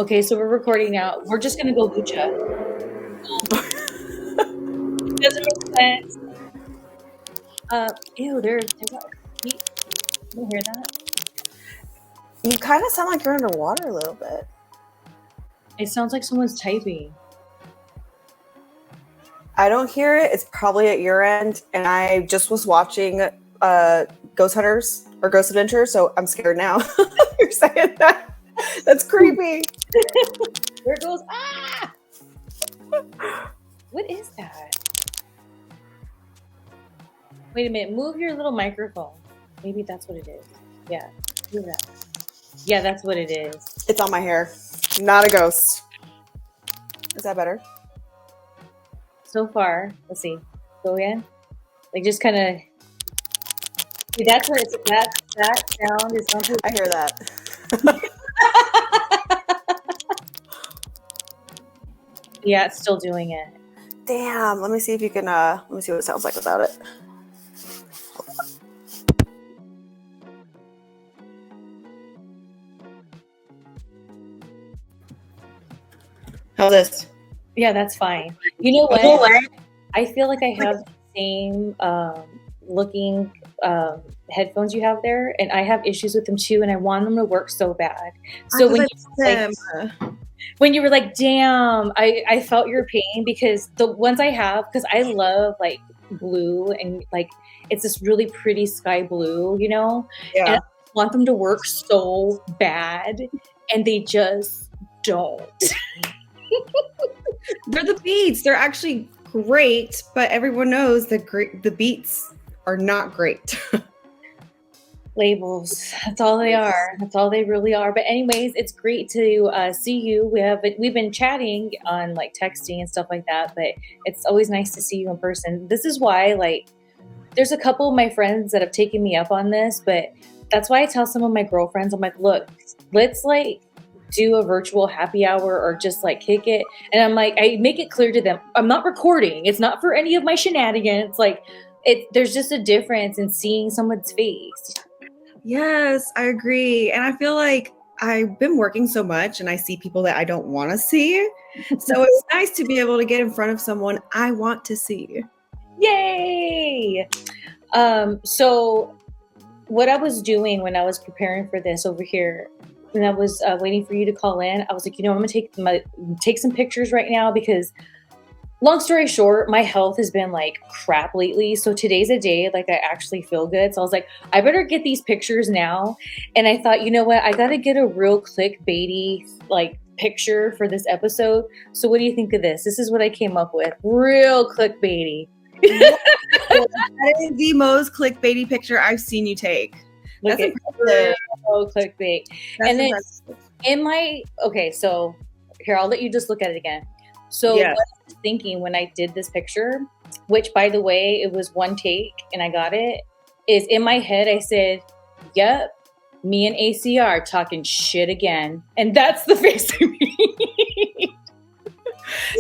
Okay, so we're recording now. We're just gonna go lucha. It doesn't make sense. Ew, there's you hear that? You kind of sound like you're underwater a little bit. It sounds like someone's typing. I don't hear it. It's probably at your end. And I just was watching Ghost Hunters or Ghost Adventures, so I'm scared now. You're saying that. That's creepy. There it goes. Ah! What is that? Wait a minute. Move your little microphone. Maybe that's what it is. Yeah. Move that. Yeah, that's what it is. It's on my hair. Not a ghost. Is that better? So far, let's see. Go again. Like just kind of. That's what it's. That sound is something. I hear that. Yeah, it's still doing it. Damn. Let me see if you can. Let me see what it sounds like without it. How's this? Yeah, that's fine. You know what? I feel like I have the same looking headphones you have there, and I have issues with them too, and I want them to work so bad. So when you were like, damn, I felt your pain because the ones I have, because I love like blue and like it's this really pretty sky blue, you know? Yeah. And I want them to work so bad, and they just don't. They're the beats. They're actually great, but everyone knows that the beats are not great. Labels. That's all they are. That's all they really are. But anyways, it's great to see you. We've been chatting on like texting and stuff like that, but it's always nice to see you in person. This is why like there's a couple of my friends that have taken me up on this, but that's why I tell some of my girlfriends, I'm like, look, let's like do a virtual happy hour or just like kick it. And I'm like, I make it clear to them, I'm not recording. It's not for any of my shenanigans. Like there's just a difference in seeing someone's face. Yes, I agree. And I feel like I've been working so much and I see people that I don't want to see. So it's nice to be able to get in front of someone I want to see. Yay! So what I was doing when I was preparing for this over here, when I was waiting for you to call in, I was like, I'm going to take some pictures right now because long story short, my health has been like crap lately. So today's a day like I actually feel good. So I was like, I better get these pictures now. And I thought, you know what? I got to get a real clickbaity like picture for this episode. So what do you think of this? This is what I came up with. Real clickbaity. That is the most clickbaity picture I've seen you take. Look That's at impressive. real clickbait. That's And then impressive. so here, I'll let you just look at it again. So Yes. what I was thinking when I did this picture, which by the way, it was one take and I got it, is in my head I said, yep, me and ACR talking shit again. And that's the face I made.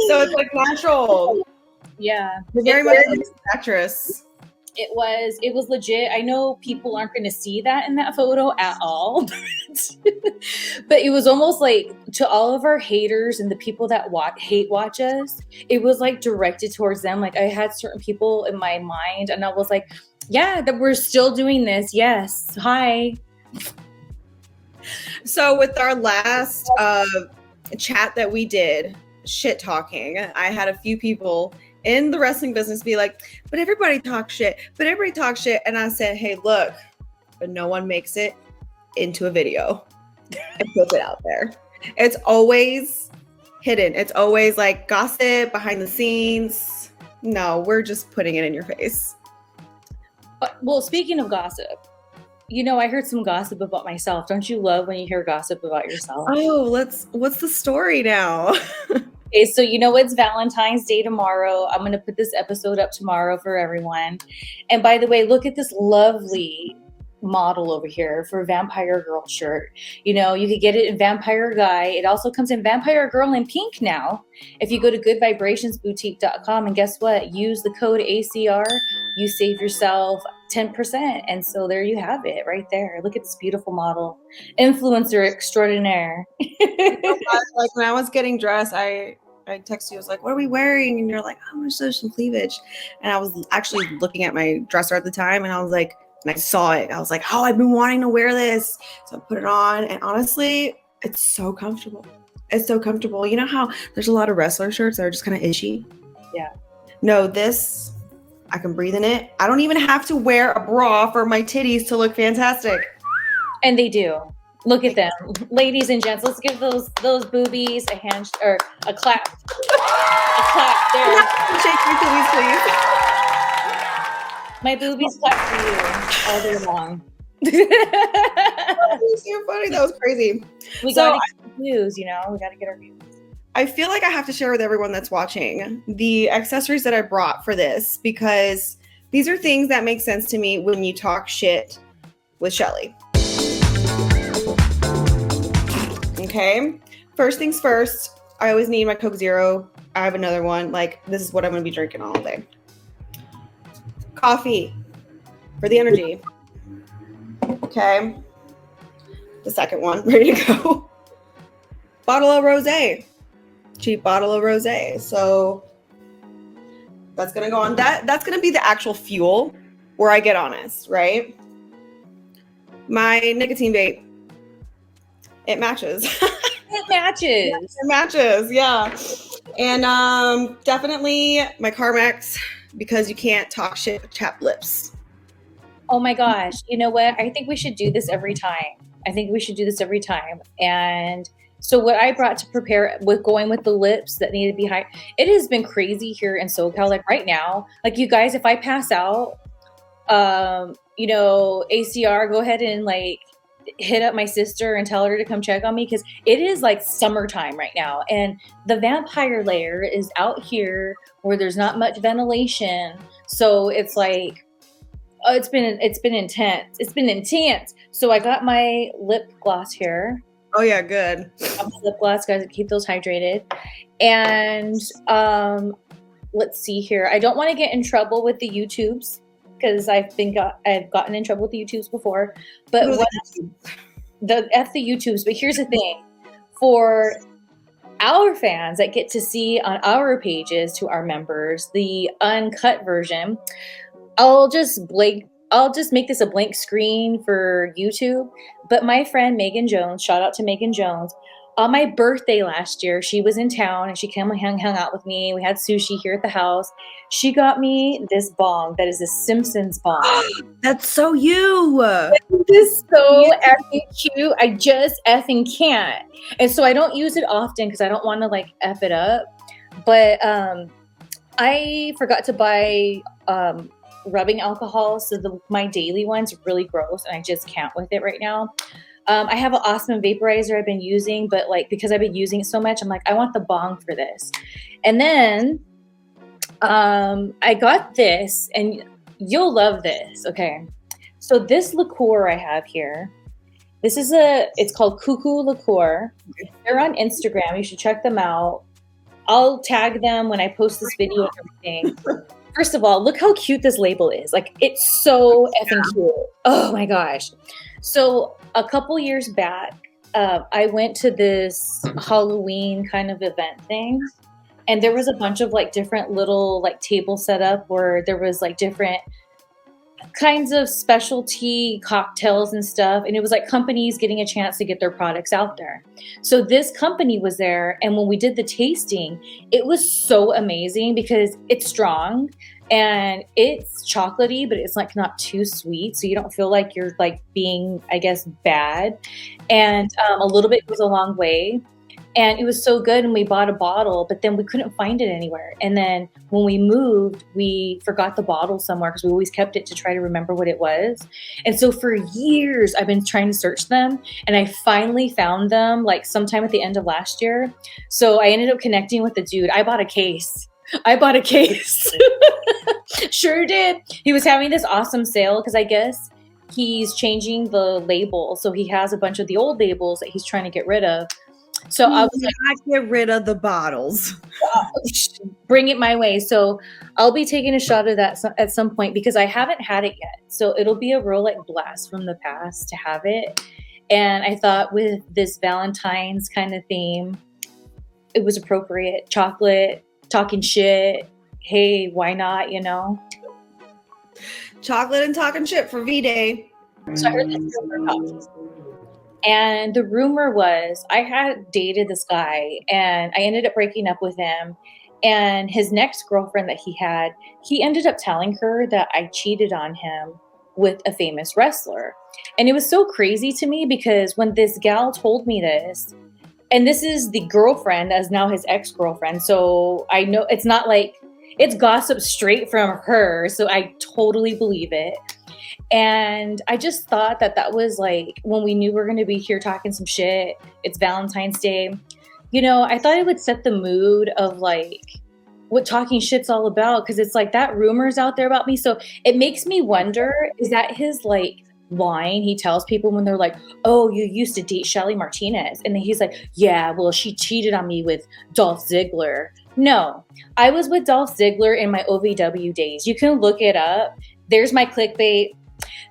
So it's like natural. Yeah. You're very much an actress. It was legit. I know people aren't going to see that in that photo at all, but it was almost like to all of our haters and the people that hate watch us, it was like directed towards them. Like I had certain people in my mind and I was like, yeah, that we're still doing this. Yes. Hi. So with our last chat that we did, shit talking, I had a few people in the wrestling business be like, but everybody talks shit. And I said, hey, look, but no one makes it into a video and puts it out there. It's always hidden. It's always like gossip behind the scenes. No, we're just putting it in your face. Well, speaking of gossip, I heard some gossip about myself. Don't you love when you hear gossip about yourself? Oh, what's the story now? Okay, so it's Valentine's Day tomorrow. I'm going to put this episode up tomorrow for everyone. And by the way, look at this lovely model over here for Vampire Girl shirt. You could get it in Vampire Guy. It also comes in Vampire Girl in pink now. If you go to goodvibrationsboutique.com and guess what? Use the code ACR. You save yourself 10%. And so there you have it right there. Look at this beautiful model. Influencer extraordinaire. Like when I was getting dressed, I texted you, I was like, what are we wearing? And you're like, I'm gonna show some cleavage. And I was actually looking at my dresser at the time and I was like, and I saw it. I was like, oh, I've been wanting to wear this. So I put it on and honestly, it's so comfortable. It's so comfortable. You know how there's a lot of wrestler shirts that are just kind of itchy? Yeah. No, this, I can breathe in it. I don't even have to wear a bra for my titties to look fantastic. And they do. Look at them. Ladies and gents, let's give those boobies a hand or a clap. A clap there. Shake your titties, please. My boobies clap for you all day long. That was so funny. That was crazy. We gotta get views, you know. We gotta get our views. I feel like I have to share with everyone that's watching the accessories that I brought for this because these are things that make sense to me when you talk shit with Shelly. Okay. First things first, I always need my Coke Zero. I have another one. Like, this is what I'm going to be drinking all day. Coffee for the energy. Okay. The second one, ready to go. Bottle of rosé. Cheap bottle of rosé. So that's going to go on. That's going to be the actual fuel where I get honest, right? My nicotine vape. It matches. It matches. It matches, yeah. And definitely my Carmex because you can't talk shit with chapped lips. Oh my gosh. You know what? I think we should do this every time. And so what I brought to prepare with going with the lips that need to be high, it has been crazy here in SoCal. Like right now, like you guys, if I pass out, you know, ACR, go ahead and like hit up my sister and tell her to come check on me because it is like summertime right now and the vampire layer is out here where there's not much ventilation, so it's like it's been intense. So I got my lip gloss here. Oh yeah, good. Lip gloss, guys, keep those hydrated. And let's see here, I don't want to get in trouble with the YouTubes because I've gotten in trouble with the YouTubes before, but the YouTubes. But here's the thing: for our fans that get to see on our pages to our members the uncut version, I'll just make this a blank screen for YouTube. But my friend Megan Jones, shout out to Megan Jones. On my birthday last year, she was in town and she came and hung out with me. We had sushi here at the house. She got me this bong that is a Simpsons bong. That's so you. This is so effing cute. I just effing can't. And so I don't use it often because I don't want to like F it up. But I forgot to buy rubbing alcohol. So my daily one's really gross and I just can't with it right now. I have an awesome vaporizer I've been using, but like because I've been using it so much, I'm like, I want the bong for this. And then I got this, and you'll love this. Okay, so this liqueur I have here, it's called Cuckoo Liqueur. They're on Instagram. You should check them out. I'll tag them when I post this video and everything. First of all, look how cute this label is. Like, it's so effing cute. Oh my gosh. So a couple years back, I went to this Halloween kind of event thing. And there was a bunch of like different little like table set up where there was like different kinds of specialty cocktails and stuff. And it was like companies getting a chance to get their products out there. So this company was there. And when we did the tasting, it was so amazing because it's strong and it's chocolatey, but it's like not too sweet. So you don't feel like you're like being, I guess, bad. And a little bit goes a long way. And it was so good, and we bought a bottle, but then we couldn't find it anywhere. And then when we moved, we forgot the bottle somewhere because we always kept it to try to remember what it was. And so for years, I've been trying to search them, and I finally found them like sometime at the end of last year. So I ended up connecting with the dude. I bought a case. Sure did. He was having this awesome sale because I guess he's changing the label. So he has a bunch of the old labels that he's trying to get rid of. So I was like, I get rid of the bottles. bring it my way. So I'll be taking a shot of that at some point because I haven't had it yet. So it'll be a real like blast from the past to have it. And I thought with this Valentine's kind of theme, it was appropriate. Chocolate, talking shit. Hey, why not, you know? Chocolate and talking shit for V-Day. So I heard this rumor about me. And the rumor was I had dated this guy and I ended up breaking up with him. And his next girlfriend that he ended up telling her that I cheated on him with a famous wrestler. And it was so crazy to me because when this gal told me this, and this is the girlfriend as now his ex-girlfriend. So I know it's not like it's gossip straight from her. So I totally believe it. And I just thought that that was like when we knew we were going to be here talking some shit. It's Valentine's Day. You know, I thought it would set the mood of like what talking shit's all about. Cause it's like that rumor's out there about me. So it makes me wonder, is that his like line he tells people when they're like, oh, you used to date Shelly Martinez. And then he's like, yeah, well, she cheated on me with Dolph Ziggler. No, I was with Dolph Ziggler in my OVW days. You can look it up. There's my clickbait.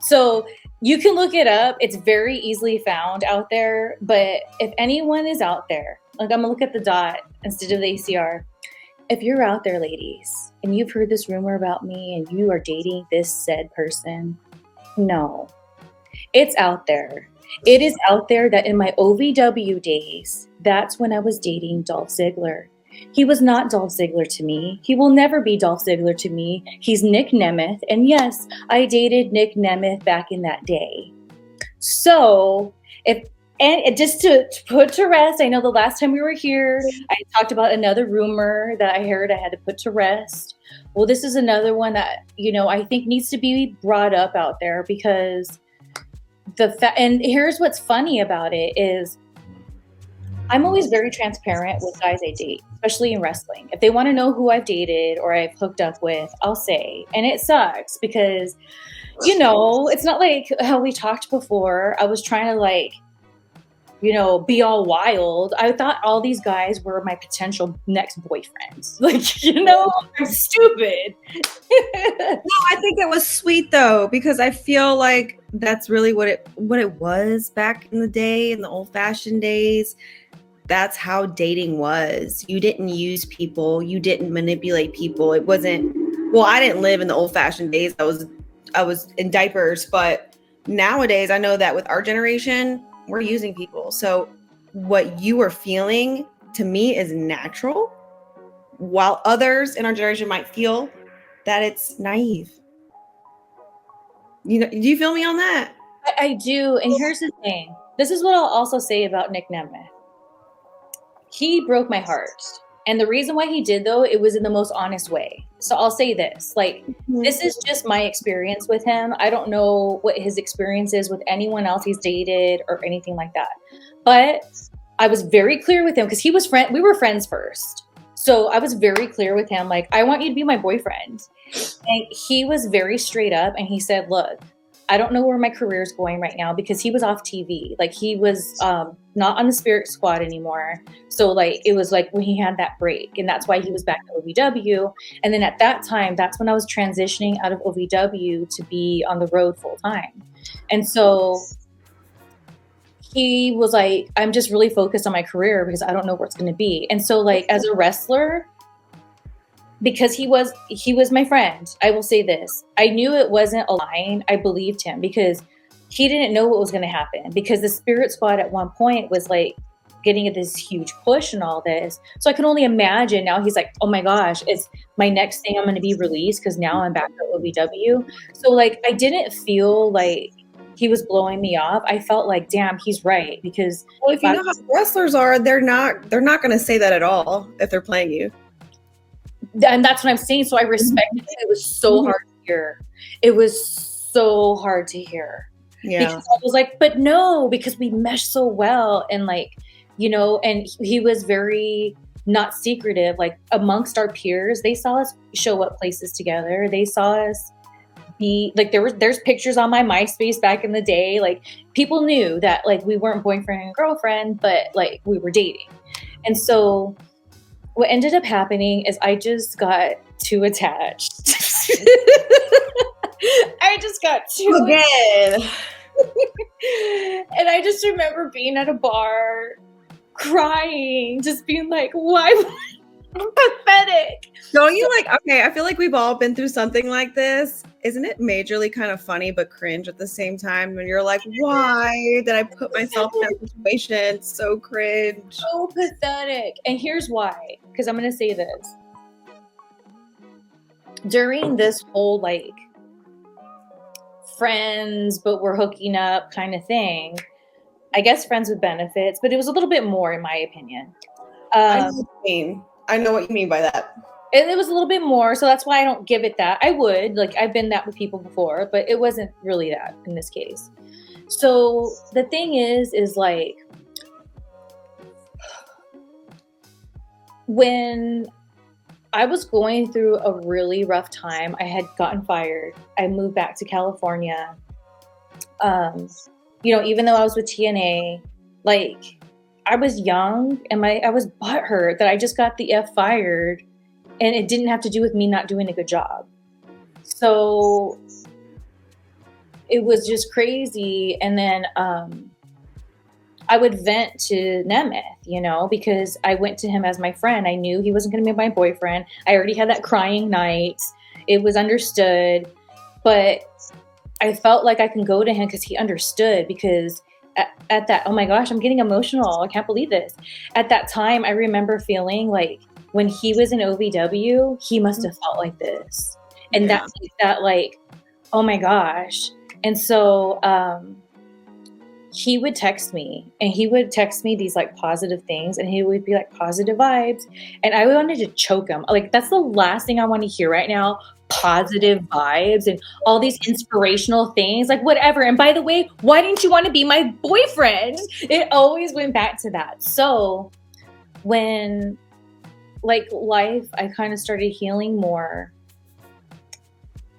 So you can look it up. It's very easily found out there. But if anyone is out there, like I'm gonna look at the dot instead of the ACR. If you're out there, ladies, and you've heard this rumor about me and you are dating this said person, no, it's out there. It is out there that in my OVW days, that's when I was dating Dolph Ziggler. He was not Dolph Ziggler to me. He will never be Dolph Ziggler to me. He's Nick Nemeth. And yes, I dated Nick Nemeth back in that day. So, just to put to rest, I know the last time we were here, I talked about another rumor that I heard I had to put to rest. Well, this is another one that, you know, I think needs to be brought up out there because and here's what's funny about it is I'm always very transparent with guys I date, especially in wrestling. If they want to know who I've dated or I've hooked up with, I'll say. And it sucks because, you know, it's not like how we talked before. I was trying to like, you know, be all wild. I thought all these guys were my potential next boyfriends. Like, you know, I'm stupid. No, I think it was sweet though, because I feel like that's really what it was back in the day, in the old-fashioned days. That's how dating was. You didn't use people. You didn't manipulate people. It wasn't, well, I didn't live in the old-fashioned days. I was in diapers, but nowadays I know that with our generation, we're using people. So what you are feeling to me is natural, while others in our generation might feel that it's naive. You know, do you feel me on that? I do. And here's the thing. This is what I'll also say about Nick Nemeth. He broke my heart. And the reason why he did, though, it was in the most honest way. So I'll say this, like, this is just my experience with him. I don't know what his experience is with anyone else he's dated or anything like that. But I was very clear with him because we were friends first. So I was very clear with him, like, I want you to be my boyfriend. And he was very straight up. And he said, look, I don't know where my career is going right now because he was off TV. Like he was not on the Spirit Squad anymore. So like it was like when he had that break, and that's why he was back at OVW. And then at that time, that's when I was transitioning out of OVW to be on the road full time. And so he was like, I'm just really focused on my career because I don't know where it's going to be. And so like as a wrestler, because he was my friend, I will say this. I knew it wasn't a line. I believed him because he didn't know what was going to happen because the Spirit Squad at one point was like getting this huge push and all this. So I can only imagine now he's like, oh my gosh, it's my next thing I'm going to be released because now I'm back at OVW. So like I didn't feel like he was blowing me off. I felt like, damn, he's right. Because well, if you know how wrestlers are, they're not going to say that at all if they're playing you. And that's what I'm saying. So I respected it. It was so hard to hear. It was so hard to hear. Yeah. Because I was like, but no, because we meshed so well. And like, you know, and he was very not secretive. Like amongst our peers, they saw us show up places together. They saw us be like, there's pictures on my MySpace back in the day. Like, people knew that like we weren't boyfriend and girlfriend, but like we were dating. And so what ended up happening is I just got too attached. I just got too Again. and I just remember being at a bar crying, just being like, why? Pathetic. Don't you like, okay, I feel like we've all been through something like this. Isn't it majorly kind of funny but cringe at the same time when you're like, why did I put myself in that situation? It's so cringe. So pathetic. And here's why. Because I'm going to say this. During this whole like friends, but we're hooking up kind of thing, I guess friends with benefits, but it was a little bit more in my opinion. I know what you mean. I know what you mean by that. And it was a little bit more, so that's why I don't give it that. I would, like, I've been that with people before, but it wasn't really that in this case. So the thing is like, when I was going through a really rough time, I had gotten fired. I moved back to California. You know, even though I was with TNA, like, I was young and I was butthurt that I just got the F fired, and it didn't have to do with me not doing a good job. So it was just crazy. And then I would vent to Nemeth, you know, because I went to him as my friend. I knew he wasn't going to be my boyfriend. I already had that crying night. It was understood. But I felt like I can go to him because he understood, because at that, oh my gosh, I'm getting emotional. I can't believe this. At that time, I remember feeling like when he was in OVW, he must have felt like this. And that's that like, oh my gosh. And so he would text me, and he would text me these like positive things, and he would be like, positive vibes. And I wanted to choke him. Like, that's the last thing I want to hear right now. Positive vibes and all these inspirational things, like whatever. And by the way, why didn't you want to be my boyfriend? It always went back to that. So when like life, I kind of started healing more,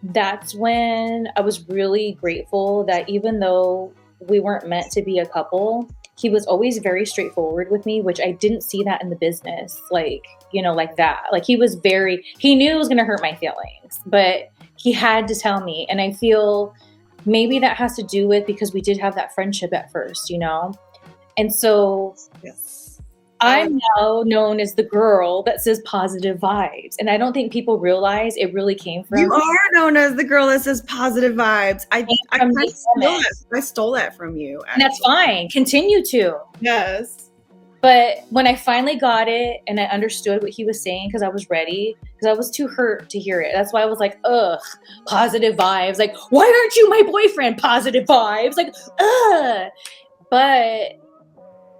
that's when I was really grateful that even though we weren't meant to be a couple, he was always very straightforward with me, which I didn't see that in the business. Like, you know, like that. Like, he knew it was going to hurt my feelings, but he had to tell me. And I feel maybe that has to do with because we did have that friendship at first, you know? And so I'm now known as the girl that says positive vibes. And I don't think people realize it really came from... You are known as the girl that says positive vibes. I stole that from you. Actually. And that's fine. Continue to. Yes. But when I finally got it and I understood what he was saying, because I was ready, because I was too hurt to hear it. That's why I was like, ugh, positive vibes. Like, why aren't you my boyfriend? Positive vibes. Like, ugh. But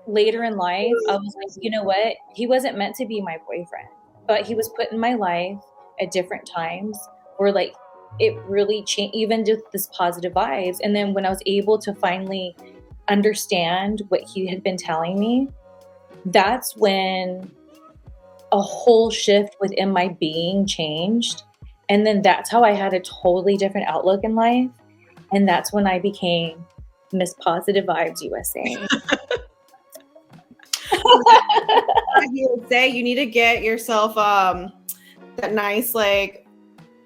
later in life, I was like, you know what? He wasn't meant to be my boyfriend, but he was put in my life at different times where like it really changed, even just this positive vibes. And then when I was able to finally understand what he had been telling me, that's when a whole shift within my being changed. And then that's how I had a totally different outlook in life. And that's when I became Miss Positive Vibes USA. You would say you need to get yourself that nice, like,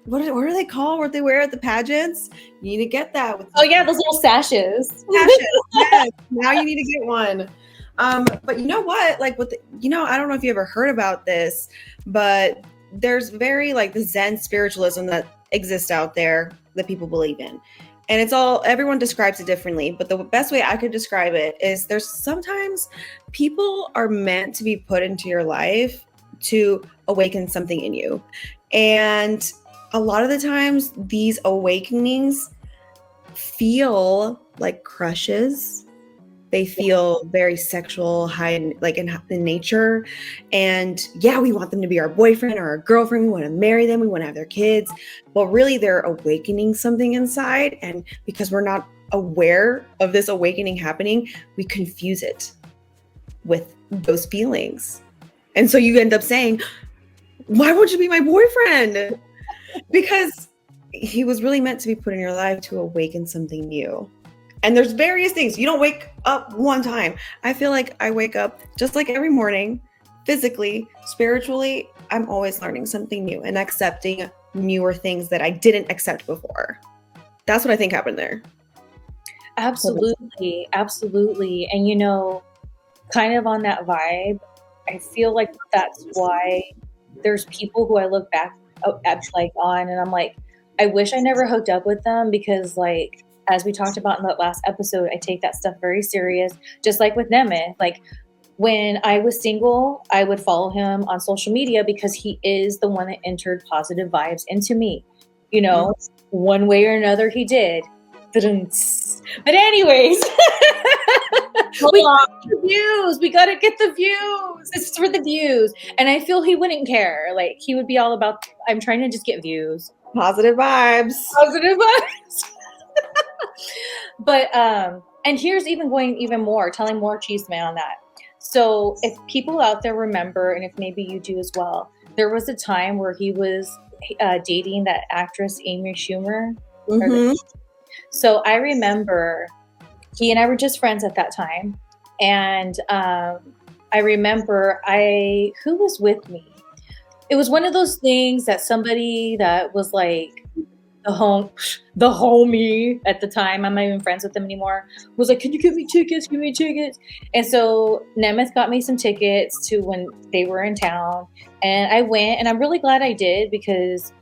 what are they called? What they wear at the pageants? You need to get that. Oh yeah, those little sashes. Yes. Now you need to get one. But you know what? Like with I don't know if you ever heard about this, but there's very like the Zen spiritualism that exists out there that people believe in. And everyone describes it differently, but the best way I could describe it is there's sometimes people are meant to be put into your life to awaken something in you. And a lot of the times these awakenings feel like crushes. They feel very sexual, high, like in nature. And yeah, we want them to be our boyfriend or our girlfriend. We want to marry them. We want to have their kids. But really, they're awakening something inside. And because we're not aware of this awakening happening, we confuse it with those feelings. And so you end up saying, why won't you be my boyfriend? Because he was really meant to be put in your life to awaken something new. And there's various things. You don't wake up one time. I feel like I wake up just like every morning, physically, spiritually. I'm always learning something new and accepting newer things that I didn't accept before. That's what I think happened there. Absolutely. Absolutely. And, you know, kind of on that vibe, I feel like that's why there's people who I look back at, like, on, and I'm like, I wish I never hooked up with them, because, like, as we talked about in that last episode, I take that stuff very serious. Just like with Nemeth, like, when I was single, I would follow him on social media because he is the one that entered positive vibes into me. You know, one way or another, he did. But anyways, we got the views. We got to get the views. It's for the views. And I feel he wouldn't care. Like, he would be all about, I'm trying to just get views. Positive vibes. Positive vibes. But, and here's even going even more, telling more cheese man on that. So if people out there remember, and if maybe you do as well, there was a time where he was dating that actress Amy Schumer. Mm-hmm. So I remember he and I were just friends at that time. And I remember who was with me? It was one of those things that somebody that was like the homie at the time, I'm not even friends with them anymore, was like, can you give me tickets? Give me tickets. And so Nemeth got me some tickets to when they were in town. And I went, and I'm really glad I did, because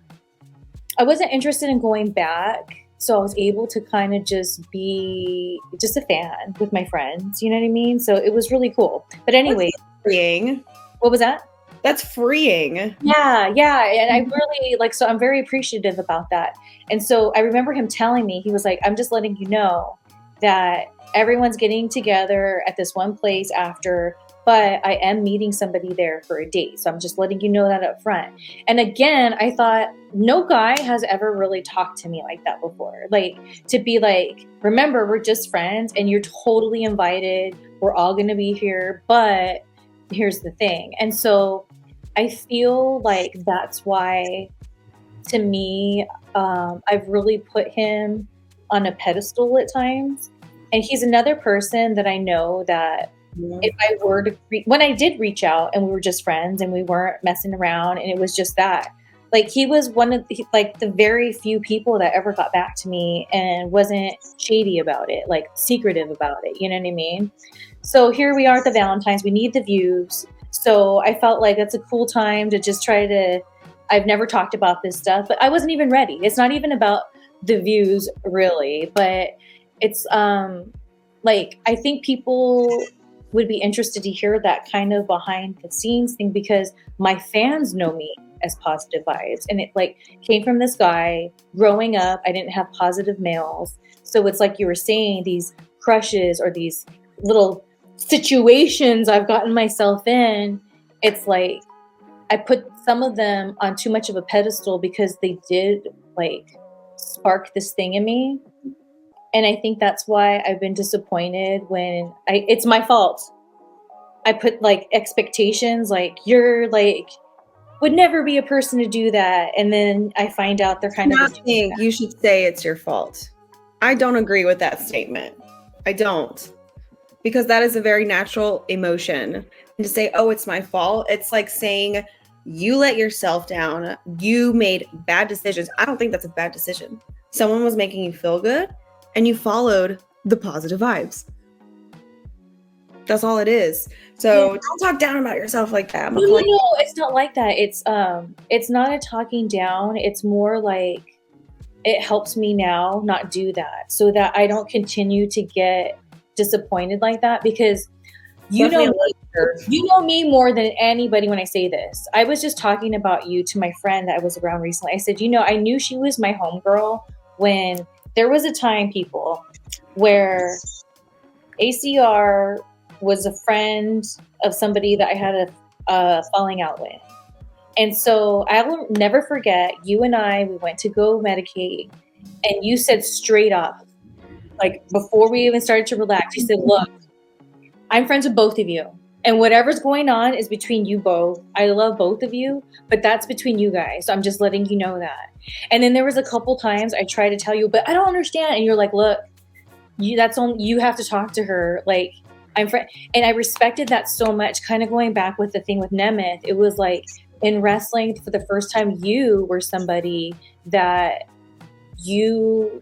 I wasn't interested in going back. So I was able to kind of just be just a fan with my friends. You know what I mean? So it was really cool. But anyway. That's freeing. What was that? That's freeing. Yeah. And I really, like, so I'm very appreciative about that. And so I remember him telling me, he was like, I'm just letting you know that everyone's getting together at this one place after, but I am meeting somebody there for a date. So I'm just letting you know that up front. And again, I thought, no guy has ever really talked to me like that before. Like, to be like, remember, we're just friends and you're totally invited. We're all going to be here, but here's the thing. And so I feel like that's why, to me, I've really put him on a pedestal at times. And he's another person that I know that if I were to, when I did reach out and we were just friends and we weren't messing around and it was just that, like, he was one of the, like, the very few people that ever got back to me and wasn't shady about it, like secretive about it. You know what I mean? So here we are at the Valentine's, we need the views. So I felt like that's a cool time to just try to, I've never talked about this stuff, but I wasn't even ready. It's not even about the views really, but it's like, I think people would be interested to hear that kind of behind the scenes thing, because my fans know me as positive vibes, and it like came from this guy. Growing up, I didn't have positive males, so it's like you were saying, these crushes or these little situations I've gotten myself in, it's like I put some of them on too much of a pedestal because they did like spark this thing in me. And I think that's why I've been disappointed when it's my fault. I put like expectations, like, you're like, would never be a person to do that. And then I find out they're kind of. I think you should say it's your fault. I don't agree with that statement. I don't. Because that is a very natural emotion. And to say, oh, it's my fault, it's like saying you let yourself down. You made bad decisions. I don't think that's a bad decision. Someone was making you feel good and you followed the positive vibes. That's all it is. So don't talk down about yourself like that. No, it's not like that. It's not a talking down. It's more like it helps me now not do that, so that I don't continue to get disappointed like that, because you know me more than anybody when I say this. I was just talking about you to my friend that I was around recently. I said, I knew she was my homegirl when there was a time, people, where ACR was a friend of somebody that I had a falling out with. And so I will never forget, you and we went to go medicate, and you said straight up, like before we even started to relax, you said, look, I'm friends with both of you. And whatever's going on is between you both. I love both of you, but that's between you guys. So I'm just letting you know that. And then there was a couple times I tried to tell you, but I don't understand. And you're like, look, you have to talk to her. Like, and I respected that so much. Kind of going back with the thing with Nemeth, it was like in wrestling for the first time, you were somebody that you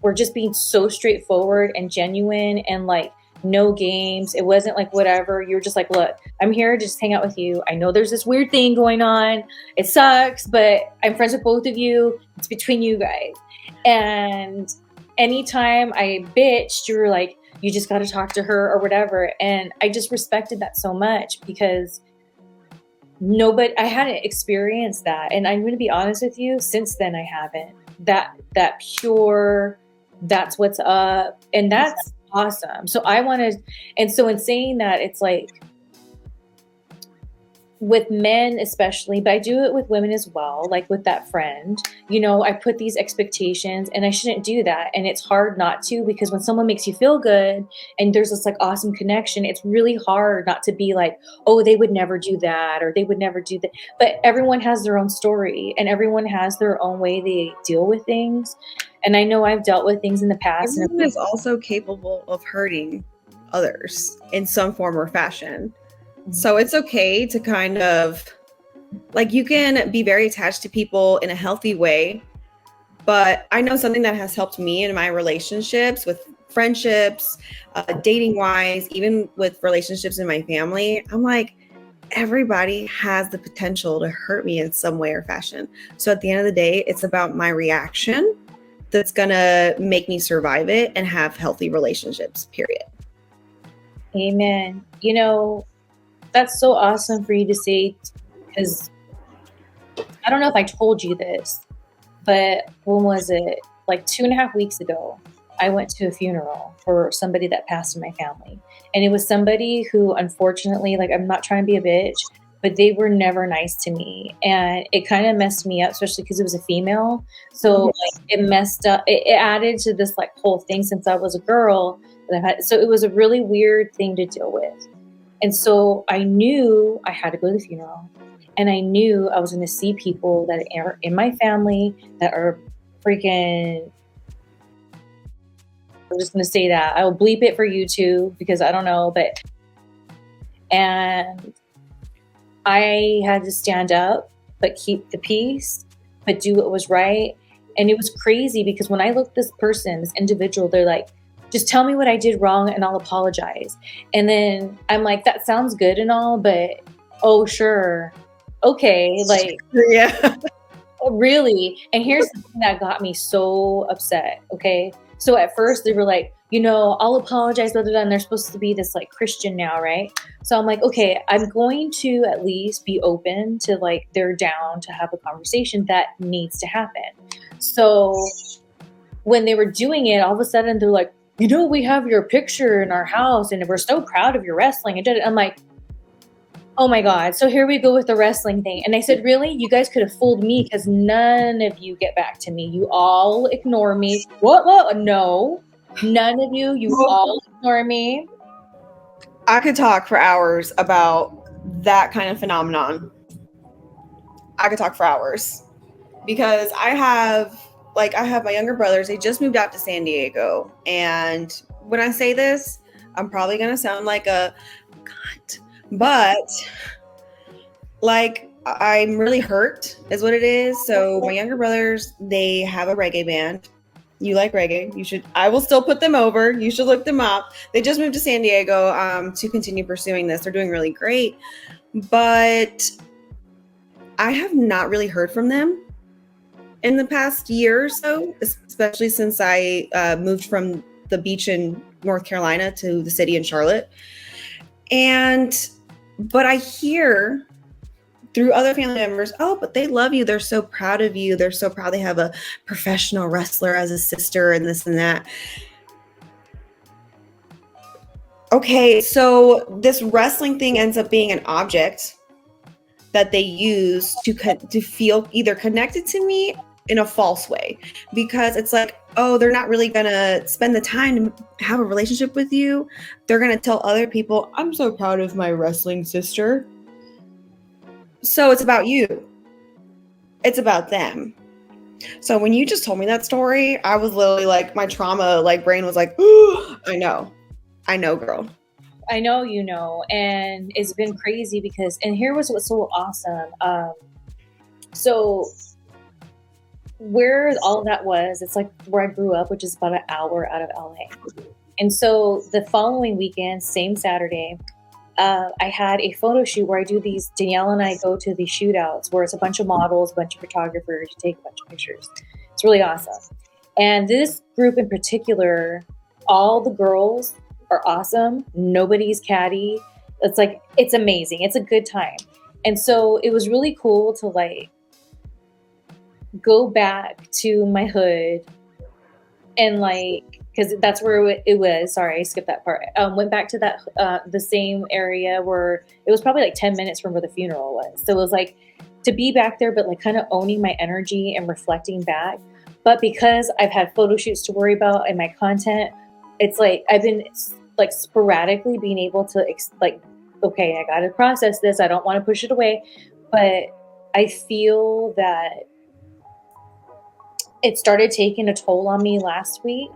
were just being so straightforward and genuine and like no games. It wasn't like whatever. You were just like, look, I'm here to just hang out with you. I know there's this weird thing going on. It sucks, but I'm friends with both of you. It's between you guys. And anytime I bitched, you were like, you just got to talk to her or whatever. And I just respected that so much because I hadn't experienced that. And I'm going to be honest with you, since then I haven't. That pure, that's what's up. And that's awesome. So and so in saying that, it's like, with men especially, but I do it with women as well, like with that friend, I put these expectations and I shouldn't do that. And it's hard not to, because when someone makes you feel good and there's this like awesome connection, it's really hard not to be like, oh, they would never do that, or they would never do that. But everyone has their own story and everyone has their own way they deal with things. And I know I've dealt with things in the past. Everyone is also capable of hurting others in some form or fashion. So it's okay to kind of, like, you can be very attached to people in a healthy way. But I know something that has helped me in my relationships, with friendships, dating wise, even with relationships in my family. I'm like, everybody has the potential to hurt me in some way or fashion. So at the end of the day, it's about my reaction that's going to make me survive it and have healthy relationships, period. Amen. That's so awesome for you to say, because I don't know if I told you this, but when was it? Like 2.5 weeks ago, I went to a funeral for somebody that passed in my family. And it was somebody who, unfortunately, like, I'm not trying to be a bitch, but they were never nice to me. And it kind of messed me up, especially because it was a female. So like, it messed up. It added to this like whole thing since I was a girl that I've had. So it was a really weird thing to deal with. And so I knew I had to go to the funeral, and I knew I was going to see people that are in my family that are freaking, I'm just going to say that. I will bleep it for you too, because I don't know, and I had to stand up, but keep the peace, but do what was right. And it was crazy because when I looked at this individual, they're like, just tell me what I did wrong and I'll apologize. And then I'm like, that sounds good and all, but oh, sure. Okay. Like, yeah, really. And here's the thing that got me so upset. Okay. So at first they were like, I'll apologize, blah, blah, blah, and they're supposed to be this like Christian now, right? So I'm like, okay, I'm going to at least be open to like, they're down to have a conversation that needs to happen. So when they were doing it, all of a sudden they're like, we have your picture in our house and we're so proud of your wrestling. And I'm like, oh my God. So here we go with the wrestling thing. And I said, really? You guys could have fooled me because none of you get back to me. You all ignore me. What? No, none of you all ignore me. I could talk for hours about that kind of phenomenon. I could talk for hours because I have my younger brothers. They just moved out to San Diego. And when I say this, I'm probably going to sound like a cunt, but like, I'm really hurt is what it is. So my younger brothers, they have a reggae band. You like reggae? I will still put them over. You should look them up. They just moved to San Diego to continue pursuing this. They're doing really great, but I have not really heard from them in the past year or so, especially since I moved from the beach in North Carolina to the city in Charlotte. But I hear through other family members, oh, but they love you. They're so proud of you. They're so proud they have a professional wrestler as a sister and this and that. Okay, so this wrestling thing ends up being an object that they use to feel either connected to me in a false way, because it's like, oh, they're not really gonna spend the time to have a relationship with you. They're gonna tell other people, I'm so proud of my wrestling sister. So it's about you. It's about them. So when you just told me that story, I was literally like, my trauma, like brain was like, oh, I know, girl. I know, you know, and it's been crazy because, and here was what's so awesome. So where all of that was, it's like where I grew up, which is about an hour out of LA. And so the following weekend, same Saturday, I had a photo shoot where I do these, Danielle and I go to these shootouts where it's a bunch of models, a bunch of photographers, you take a bunch of pictures. It's really awesome. And this group in particular, all the girls are awesome. Nobody's catty. It's like, it's amazing. It's a good time. And so it was really cool to like go back to my hood and like, because that's where it was. Sorry, I skipped that part. Went back to that the same area where it was probably like 10 minutes from where the funeral was. So it was like to be back there, but like kind of owning my energy and reflecting back. But because I've had photo shoots to worry about and my content, it's like I've been like sporadically being able to like, okay, I got to process this. I don't want to push it away, but I feel that it started taking a toll on me last week.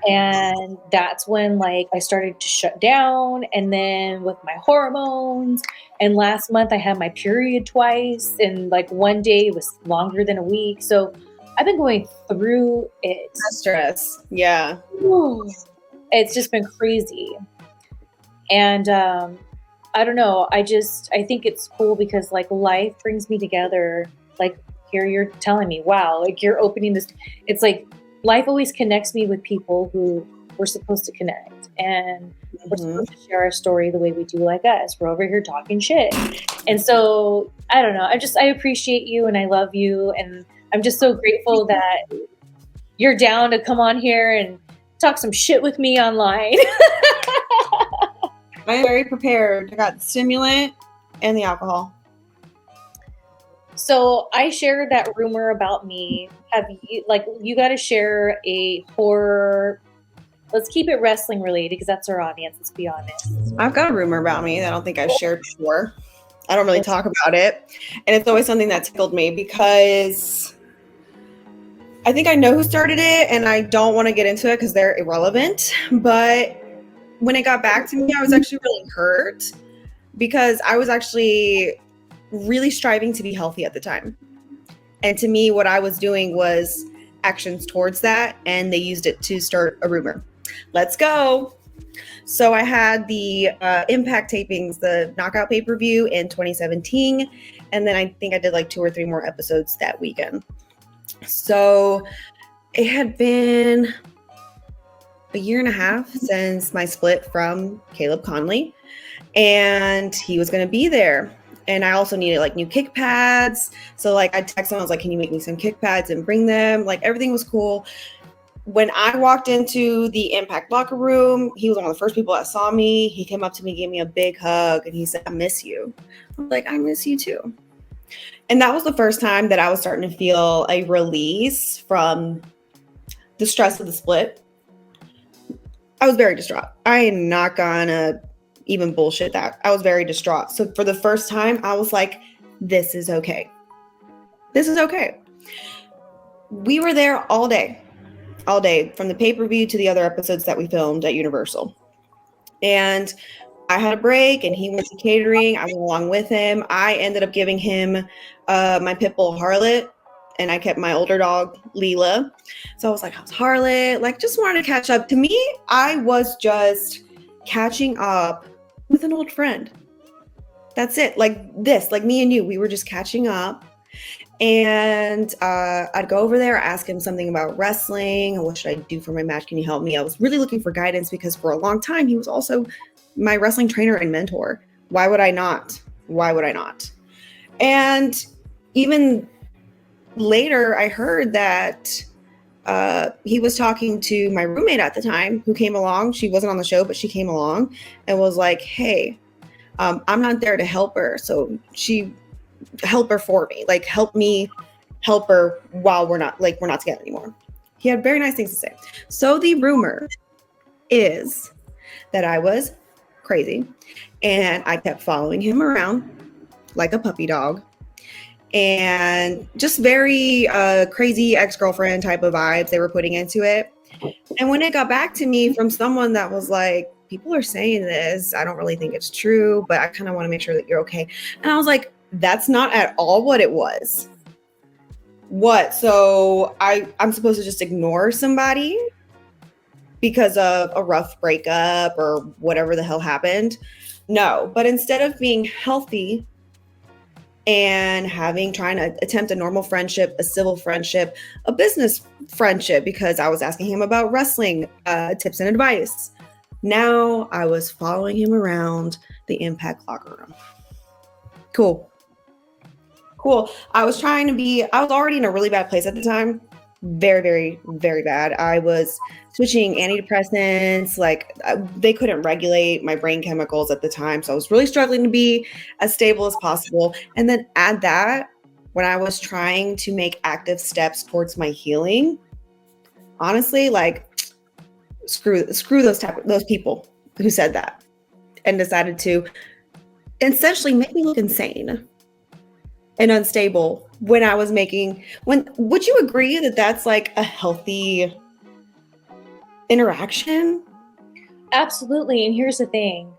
And that's when like I started to shut down, and then with my hormones, and last month I had my period twice, and like one day was longer than a week. So I've been going through it. Stress. Yeah. It's just been crazy. And I don't know. I think it's cool because like life brings me together. Like here you're telling me, wow, like you're opening this. It's like life always connects me with people who we're supposed to connect. And we're supposed to share our story the way we do like us. We're over here talking shit. And so, I don't know. I appreciate you and I love you. And I'm just so grateful that you're down to come on here and talk some shit with me online. I'm very prepared. I got the stimulant and the alcohol. So I shared that rumor about me. Have you, like, you got to share a horror, let's keep it wrestling related because that's our audience, let's be honest. I've got a rumor about me that I don't think I've shared before. I don't really talk about it. And it's always something that tickled me because I think I know who started it and I don't want to get into it because they're irrelevant. But when it got back to me, I was actually really hurt because I was actually really striving to be healthy at the time. And to me, what I was doing was actions towards that, and they used it to start a rumor. Let's go. So I had the Impact tapings, the Knockout pay-per-view in 2017, and then I think I did like 2 or 3 more episodes that weekend. So it had been a year and a half since my split from Caleb Conley, and he was going to be there. And I also needed like new kick pads. So like I texted him, I was like, can you make me some kick pads and bring them? Like everything was cool. When I walked into the Impact locker room, he was one of the first people that saw me. He came up to me, gave me a big hug, and he said, I miss you. I was like, I miss you too. And that was the first time that I was starting to feel a release from the stress of the split. I was very distraught. I am not gonna even bullshit that. I was very distraught. So for the first time, I was like, this is okay. This is okay. We were there all day, from the pay-per-view to the other episodes that we filmed at Universal. And I had a break and he went to catering. I went along with him. I ended up giving him my pit bull Harlot, and I kept my older dog Leela. So I was like, how's Harlot? Like, just wanted to catch up. To me, I was just catching up with an old friend. That's it. Like this, like me and you, we were just catching up. And I'd go over there, ask him something about wrestling. What should I do for my match? Can you help me? I was really looking for guidance because for a long time, he was also my wrestling trainer and mentor. Why would I not? And even later, I heard that he was talking to my roommate at the time who came along. She wasn't on the show, but she came along and was like, hey, I'm not there to help her. So help her for me, like help me help her while we're not together anymore. He had very nice things to say. So the rumor is that I was crazy and I kept following him around like a puppy dog, and just very crazy ex-girlfriend type of vibes they were putting into it. And when it got back to me from someone that was like, people are saying this, I don't really think it's true, but I kind of want to make sure that you're okay. And I was like, that's not at all what it was. What? So I'm supposed to just ignore somebody because of a rough breakup or whatever the hell happened? No, but instead of being healthy and trying to attempt a normal friendship, a civil friendship, a business friendship, because I was asking him about wrestling tips and advice. Now I was following him around the Impact locker room. Cool. I was already in a really bad place at the time. Very, very, very bad. I was switching antidepressants. Like they couldn't regulate my brain chemicals at the time. So I was really struggling to be as stable as possible. And then add that when I was trying to make active steps towards my healing, honestly, like screw those people who said that and decided to essentially make me look insane and unstable would you agree that that's like a healthy interaction? Absolutely. And here's the thing.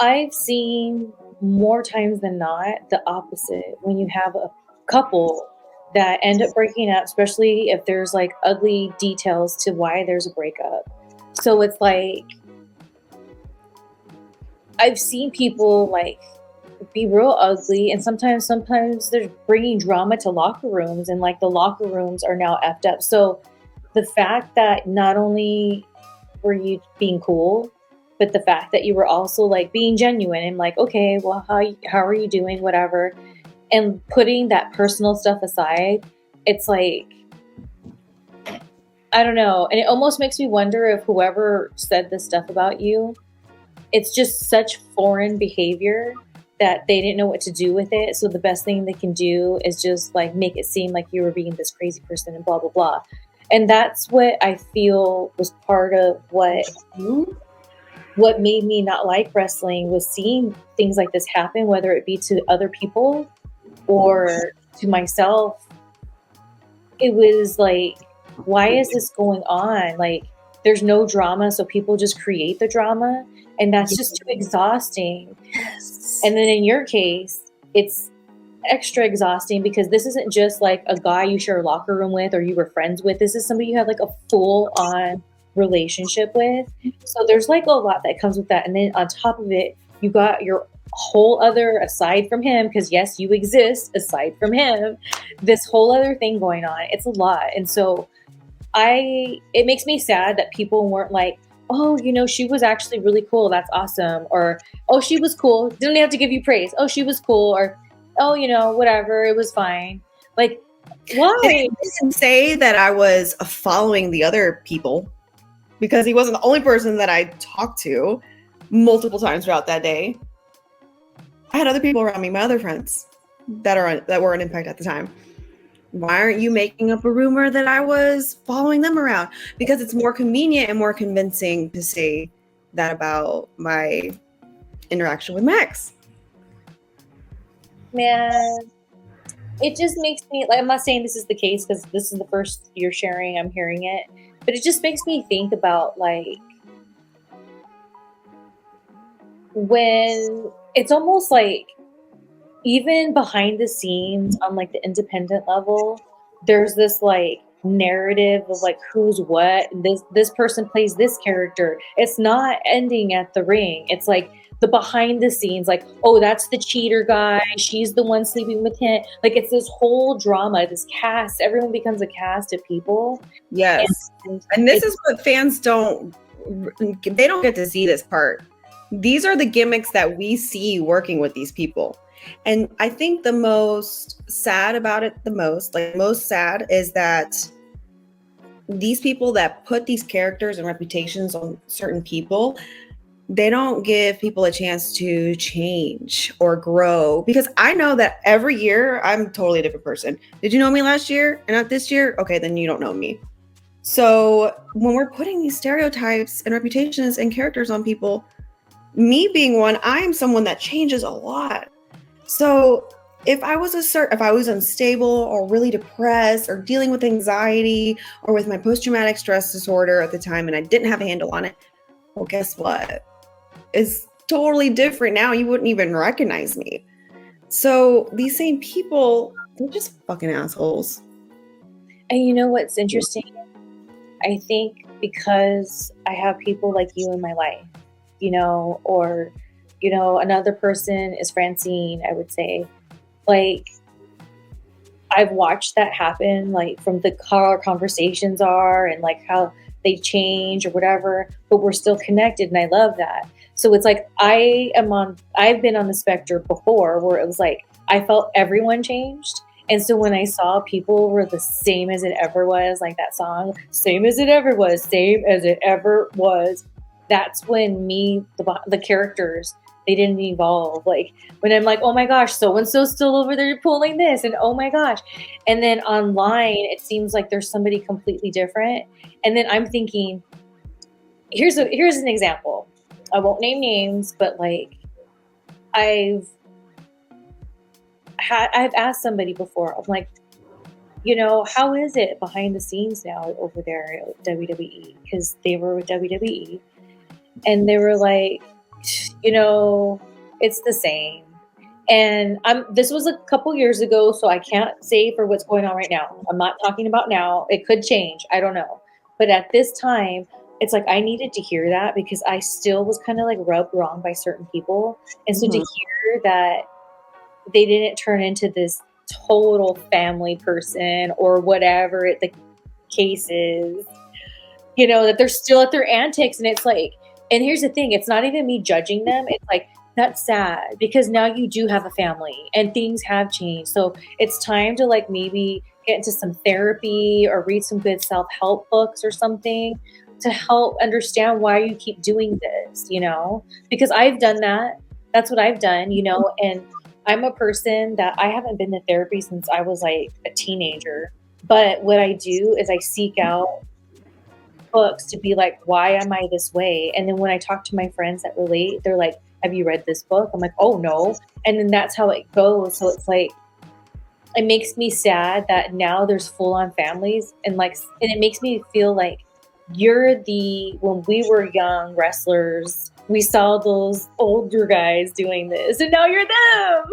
I've seen more times than not the opposite when you have a couple that end up breaking up, especially if there's like ugly details to why there's a breakup. So it's like I've seen people like be real ugly, and sometimes they're bringing drama to locker rooms, and like the locker rooms are now effed up. So the fact that not only were you being cool, but the fact that you were also like being genuine and like, okay, well, how are you doing, whatever, and putting that personal stuff aside, it's like, I don't know, and it almost makes me wonder if whoever said this stuff about you, it's just such foreign behavior that they didn't know what to do with it. So the best thing they can do is just like make it seem like you were being this crazy person and blah, blah, blah. And that's what I feel was part of what made me not like wrestling, was seeing things like this happen, whether it be to other people or to myself. It was like, why is this going on? Like, there's no drama, so people just create the drama, and that's just too exhausting. Yes. And then in your case, it's extra exhausting because this isn't just like a guy you share a locker room with or you were friends with. This is somebody you have like a full-on relationship with. So there's like a lot that comes with that. And then on top of it, you got your whole other, aside from him, because yes, you exist aside from him, this whole other thing going on. It's a lot. And so it makes me sad that people weren't like, oh, she was actually really cool, that's awesome. Or, oh, she was cool, didn't have to give you praise. Oh, she was cool. Or, oh, whatever, it was fine. Like, why? I didn't say that I was following the other people, because he wasn't the only person that I talked to multiple times throughout that day. I had other people around me, my other friends that were an Impact at the time. Why aren't you making up a rumor that I was following them around? Because it's more convenient and more convincing to say that about my interaction with Max. Man, it just makes me, like, I'm not saying this is the case because this is the first you're sharing, I'm hearing it, but it just makes me think about like when it's almost like even behind the scenes on like the independent level, there's this like narrative of like who's what. This person plays this character. It's not ending at the ring. It's like the behind the scenes, like, oh, that's the cheater guy. She's the one sleeping with him. Like, it's this whole drama, this cast. Everyone becomes a cast of people. Yes. And this is what fans don't get to see this part. These are the gimmicks that we see working with these people. And I think the most sad about it, most sad is that these people that put these characters and reputations on certain people they don't give people a chance to change or grow, because I know that every year I'm totally a different person. Did you know me last year and not this year? Okay, then you don't know me. So when we're putting these stereotypes and reputations and characters on people, me being one, I am someone that changes a lot. So if I was unstable or really depressed or dealing with anxiety or with my post-traumatic stress disorder at the time and I didn't have a handle on it, well, guess what? It's totally different now. You wouldn't even recognize me. So these same people, they're just fucking assholes. And you know what's interesting? I think because I have people like you in my life, or, another person is Francine, I would say. Like, I've watched that happen, like from how our conversations are and like how they change or whatever, but we're still connected. And I love that. So it's like, I've been on the spectrum before where it was like, I felt everyone changed. And so when I saw people were the same as it ever was, like that song, same as it ever was, that's when the characters, they didn't evolve. Like when I'm like, oh my gosh, so-and-so's still over there pulling this, and oh my gosh. And then online, it seems like there's somebody completely different. And then I'm thinking, here's an example. I won't name names, but like I've asked somebody before, I'm like, how is it behind the scenes now over there at WWE? Because they were with WWE. And they were like, it's the same. And this was a couple years ago, so I can't say for what's going on right now. I'm not talking about now. It could change. I don't know. But at this time, it's like I needed to hear that because I still was kind of like rubbed wrong by certain people. And so to hear that they didn't turn into this total family person or whatever the case is, that they're still at their antics. And it's like, and here's the thing, it's not even me judging them. It's like, that's sad because now you do have a family and things have changed. So it's time to like maybe get into some therapy or read some good self-help books or something to help understand why you keep doing this, because I've done that. That's what I've done, and I'm a person that I haven't been to therapy since I was like a teenager. But what I do is I seek out books to be like, why am I this way? And then when I talk to my friends that relate, they're like, have you read this book? I'm like, oh no. And then that's how it goes. So it's like, it makes me sad that now there's full on families and it makes me feel like when we were young wrestlers, we saw those older guys doing this and now you're them.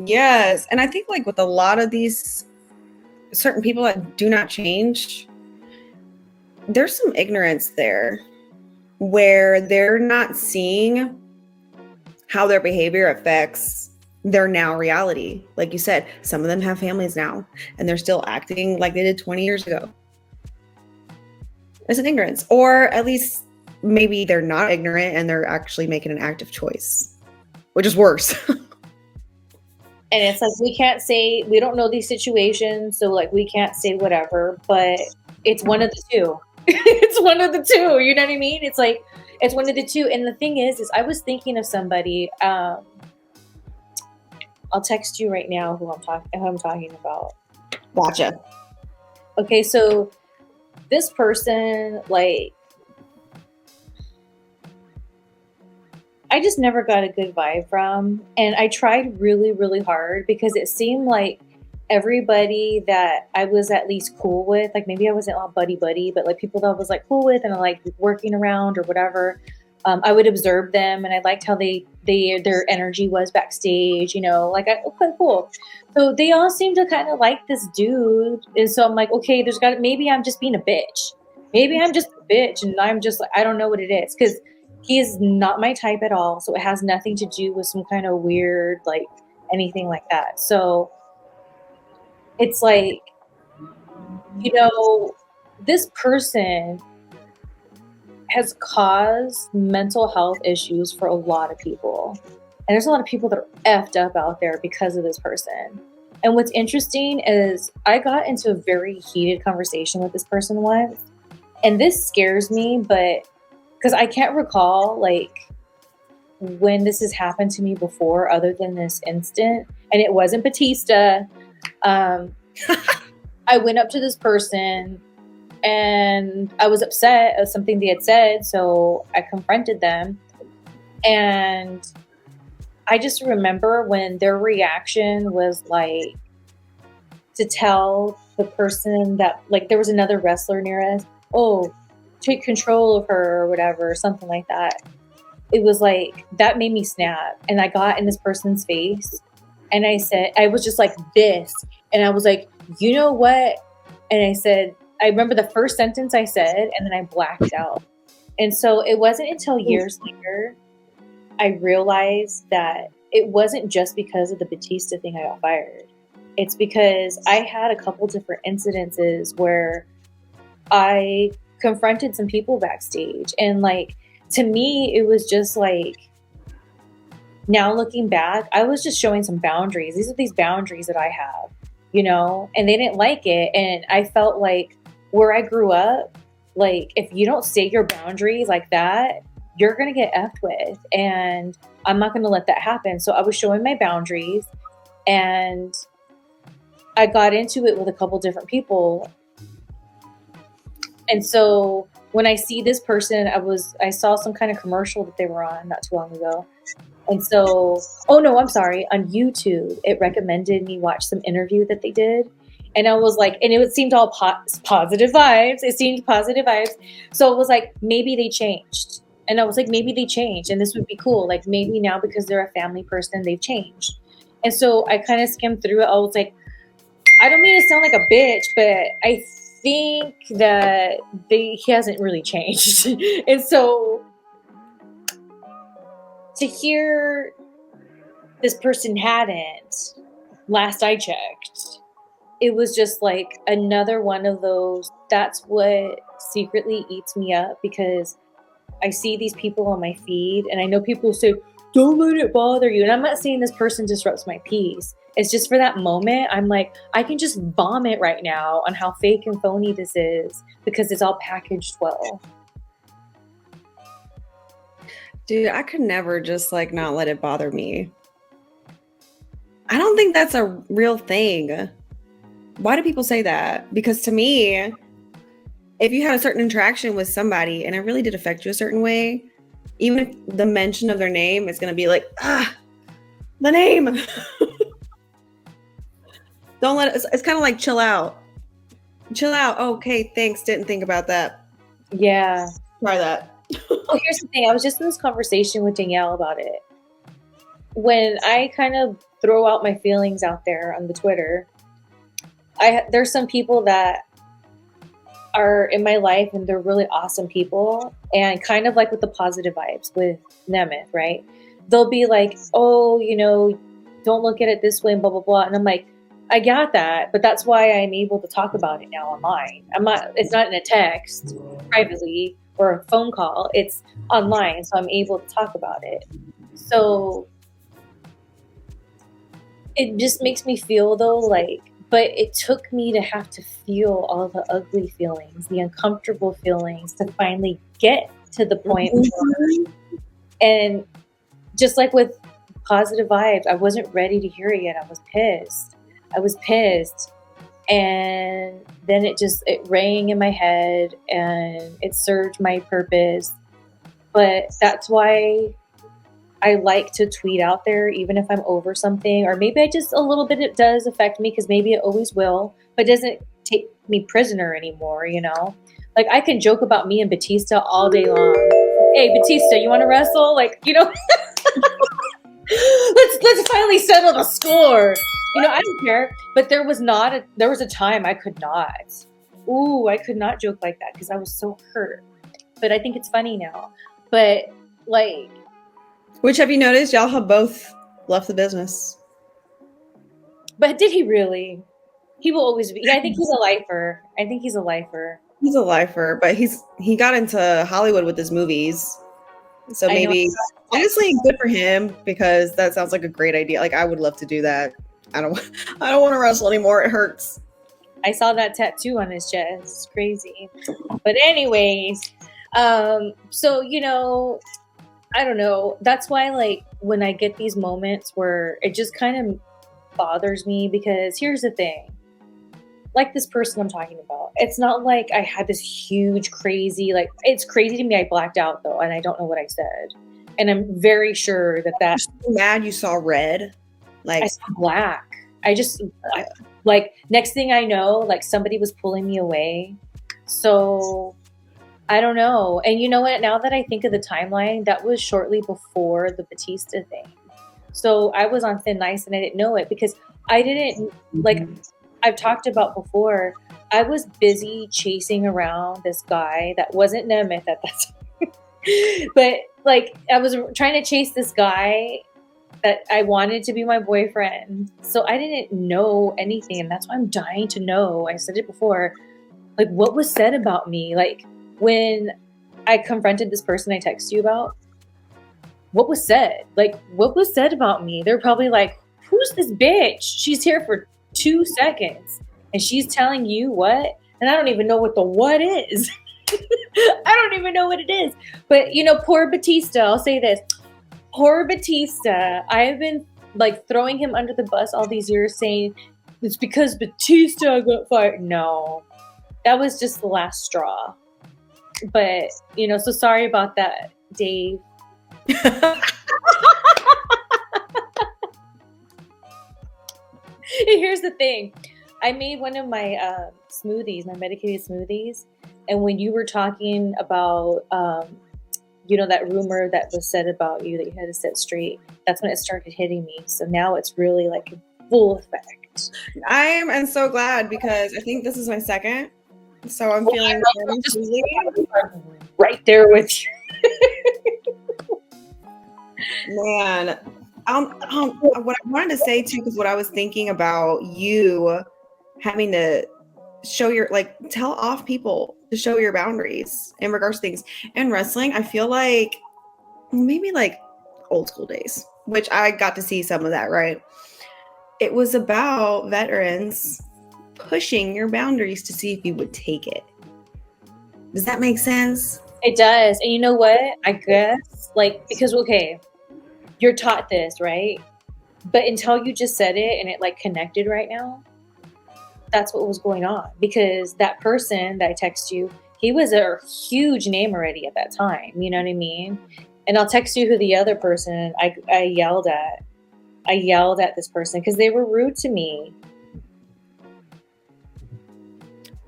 Yes. And I think like with a lot of these certain people that do not change, there's some ignorance there where they're not seeing how their behavior affects their now reality. Like you said, some of them have families now and they're still acting like they did 20 years ago. It's an ignorance, or at least maybe they're not ignorant and they're actually making an active choice, which is worse. And it's like, we don't know these situations. So like, we can't say whatever, but it's one of the two. It's one of the two. You know what I mean? It's like, it's one of the two. And the thing is I was thinking of somebody, I'll text you right now who I'm talking about. Gotcha. Okay. So this person, like, I just never got a good vibe from, and I tried really, really hard because it seemed like everybody that I was at least cool with, like maybe I wasn't all buddy, but like people that I was like cool with and I like working around or whatever, I would observe them and I liked how their energy was backstage, okay, cool. So they all seem to kind of like this dude. And so I'm like, okay, maybe I'm just being a bitch. Maybe I'm just a bitch and I'm just like, I don't know what it is. Cause he is not my type at all. So it has nothing to do with some kind of weird, like anything like that. So it's like, this person has caused mental health issues for a lot of people. And there's a lot of people that are effed up out there because of this person. And what's interesting is I got into a very heated conversation with this person once. And this scares me, but because I can't recall like when this has happened to me before, other than this instant, and it wasn't Batista. Um, I went up to this person and I was upset at something they had said, so I confronted them. And I just remember when their reaction was like to tell the person that, like, there was another wrestler near us, oh, take control of her or whatever, or something like that. It was like, that made me snap. And I got in this person's face and I said, I was just like this. And I was like, you know what? And I said, I remember the first sentence I said, and then I blacked out. And so it wasn't until years later I realized that it wasn't just because of the Batista thing I got fired. It's because I had a couple different incidences where I confronted some people backstage. And like, to me, it was just like, now looking back, I was just showing some boundaries. These are these boundaries that I have, you know, and they didn't like it. And I felt like where I grew up, like, if you don't state your boundaries like that, you're going to get effed with. And I'm not going to let that happen. So I was showing my boundaries, and I got into it with a couple different people. And so when I see this person, I saw some kind of commercial that they were on not too long ago. And so, oh no, I'm sorry, on YouTube, it recommended me watch some interview that they did. And I was like, and it seemed all positive vibes. It seemed positive vibes. So it was like, maybe they changed. And I was like, maybe they changed, and this would be cool. Like, maybe now because they're a family person, they've changed. And so I kind of skimmed through it. I was like, I don't mean to sound like a bitch, but I think that he hasn't really changed. And so to hear this person hadn't, last I checked, it was just like another one of those, that's what secretly eats me up, because I see these people on my feed, and I know people say, don't let it bother you. And I'm not saying this person disrupts my peace. It's just for that moment, I'm like, I can just vomit right now on how fake and phony this is, because it's all packaged well. Dude, I could never just like not let it bother me. I don't think that's a real thing. Why do people say that? Because to me, if you had a certain interaction with somebody and it really did affect you a certain way, even if the mention of their name is going to be like, the name. Don't let it, it's kind of like chill out. Chill out. Okay, thanks. Didn't think about that. Yeah. Try that. Well, here's the thing. I was just in this conversation with Danielle about it. When I kind of throw out my feelings out there on the Twitter, there's some people that are in my life and they're really awesome people, and kind of like with the positive vibes with Nemeth, right? They'll be like, oh, you know, don't look at it this way and blah, blah, blah. And I'm like, I got that, but that's why I'm able to talk about it now online. It's not in a text privately or a phone call, it's online. So I'm able to talk about it. So it just makes me feel though, like, but it took me to have to feel all the ugly feelings, the uncomfortable feelings, to finally get to the point where, and just like with positive vibes, I wasn't ready to hear it yet. I was pissed. And then it rang in my head and it served my purpose. But that's why I like to tweet out there, even if I'm over something, or maybe I just a little bit, it does affect me, because maybe it always will, but it doesn't take me prisoner anymore, you know? Like, I can joke about me and Batista all day long. Hey, Batista, you want to wrestle? Like, you know, let's finally settle the score. You know, I don't care. But there was a time I could not. I could not joke like that because I was so hurt. But I think it's funny now. But like, which, have you noticed, y'all have both left the business? But did he really? He will always be. Yeah, I think he's a lifer. He's a lifer, but he got into Hollywood with his movies. So maybe, honestly, good for him, because that sounds like a great idea. Like, I would love to do that. I don't want to wrestle anymore. It hurts. I saw that tattoo on his chest. It's crazy. But anyways, So, I don't know. That's why, like, when I get these moments where it just kind of bothers me, because here's the thing. Like this person I'm talking about, it's not like I had this huge, crazy, like, it's crazy to me. I blacked out though, and I don't know what I said. And I'm very sure that You're so mad you saw red. Like, I saw black. Like, next thing I know, like, somebody was pulling me away. So I don't know. And you know what? Now that I think of the timeline, that was shortly before the Batista thing. So I was on thin ice and I didn't know it, because I didn't, like, I've talked about before, I was busy chasing around this guy that wasn't Nemeth at that time. But, like, I was trying to chase this guy that I wanted to be my boyfriend. So I didn't know anything. And that's why I'm dying to know. I said it before. Like, what was said about me? Like, when I confronted this person I texted you about, what was said? Like, what was said about me? They're probably like, who's this bitch? She's here for 2 seconds and she's telling you what? And I don't even know what the what is. I don't even know what it is. But, poor Batista, I'll say this. Poor Batista, I've been, like, throwing him under the bus all these years, saying it's because Batista got fired. No, that was just the last straw. But, so sorry about that, Dave. Here's the thing. I made one of my smoothies, my medicated smoothies. And when you were talking about, that rumor that was said about you that you had to set straight, that's when it started hitting me. So now it's really like in full effect. I am so glad, because I think this is my second. So I'm feeling right there with you. Man, what I wanted to say too, because what I was thinking about you having to show tell off people to show your boundaries in regards to things. In wrestling, I feel like maybe like old school days, which I got to see some of that, right? It was about veterans pushing your boundaries to see if you would take it. Does that make sense? It does. And you know what? I guess, like, because, okay, you're taught this, right? But until you just said it and it, like, connected right now, that's what was going on. Because that person that I text you, he was a huge name already at that time. You know what I mean? And I'll text you who the other person I yelled at. I yelled at this person because they were rude to me.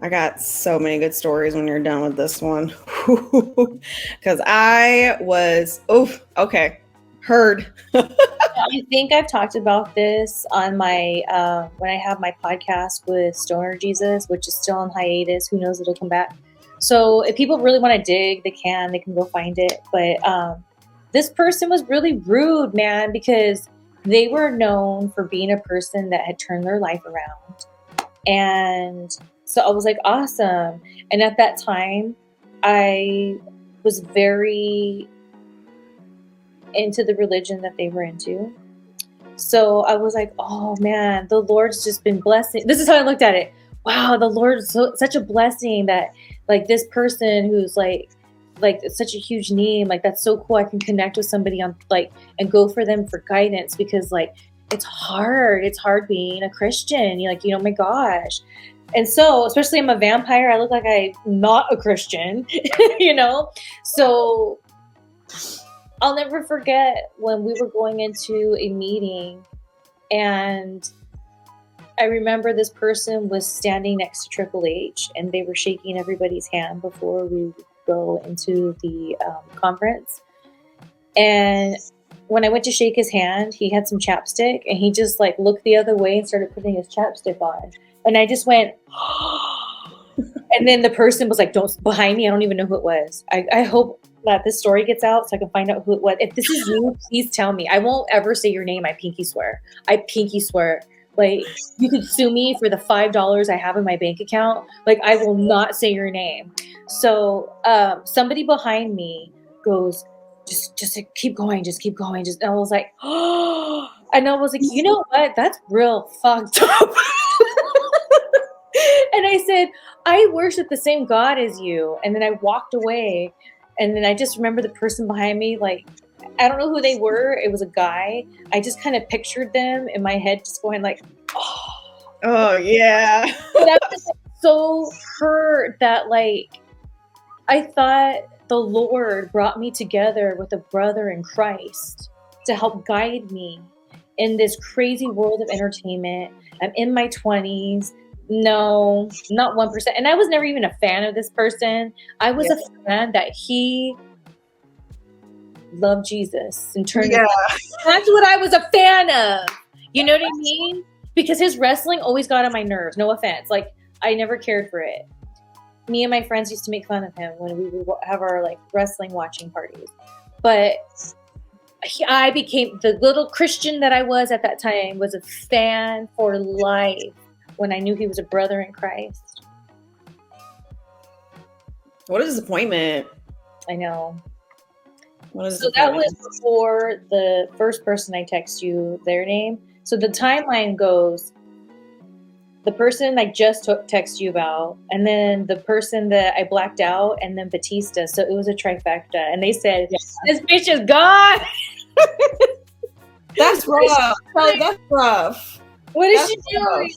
I got so many good stories when you're done with this one. Because I was, heard. I think I've talked about this on my, when I have my podcast with Stoner Jesus, which is still on hiatus. Who knows, it'll come back. So if people really want to dig, they can go find it. But this person was really rude, man, because they were known for being a person that had turned their life around. And so I was like, awesome. And at that time, I was very into the religion that they were into. So I was like, oh man, the Lord's just been blessing. This is how I looked at it. Wow, the Lord's such a blessing that, like, this person who's like such a huge name, like, that's so cool. I can connect with somebody on, like, and go for them for guidance, because, like, it's hard. It's hard being a Christian. You're like, oh my gosh. And so, especially I'm a vampire, I look like I'm not a Christian, So I'll never forget when we were going into a meeting, and I remember this person was standing next to Triple H, and they were shaking everybody's hand before we go into the conference. And when I went to shake his hand, he had some chapstick, and he just, like, looked the other way and started putting his chapstick on. And I just went, and then the person was like, behind me, I don't even know who it was. I hope that this story gets out so I can find out who it was. If this is you, please tell me. I won't ever say your name. I pinky swear. Like, you could sue me for the $5 I have in my bank account. Like, I will not say your name. So somebody behind me goes, just keep going. And I was like, oh, and I was like, you know what? That's real fucked up. And I said, I worship the same God as you. And then I walked away. And then I just remember the person behind me, like, I don't know who they were. It was a guy. I just kind of pictured them in my head, just going like, oh. Oh yeah. And I was like, so hurt that like I thought the Lord brought me together with a brother in Christ to help guide me in this crazy world of entertainment. I'm in my 20s. No, not 1%. And I was never even a fan of this person. I was a fan that he loved Jesus and turned. Yeah. That's what I was a fan of. You know what I mean? Because his wrestling always got on my nerves. No offense. Like, I never cared for it. Me and my friends used to make fun of him when we would have our like wrestling watching parties. But I became the little Christian that I was at that time, was a fan for life when I knew he was a brother in Christ. What a disappointment. I know. So that was before the first person I text you their name. So the timeline goes, the person I just text you about, and then the person that I blacked out, and then Batista. So it was a trifecta. And they said, this bitch is gone. That's rough. That's rough. What is she doing?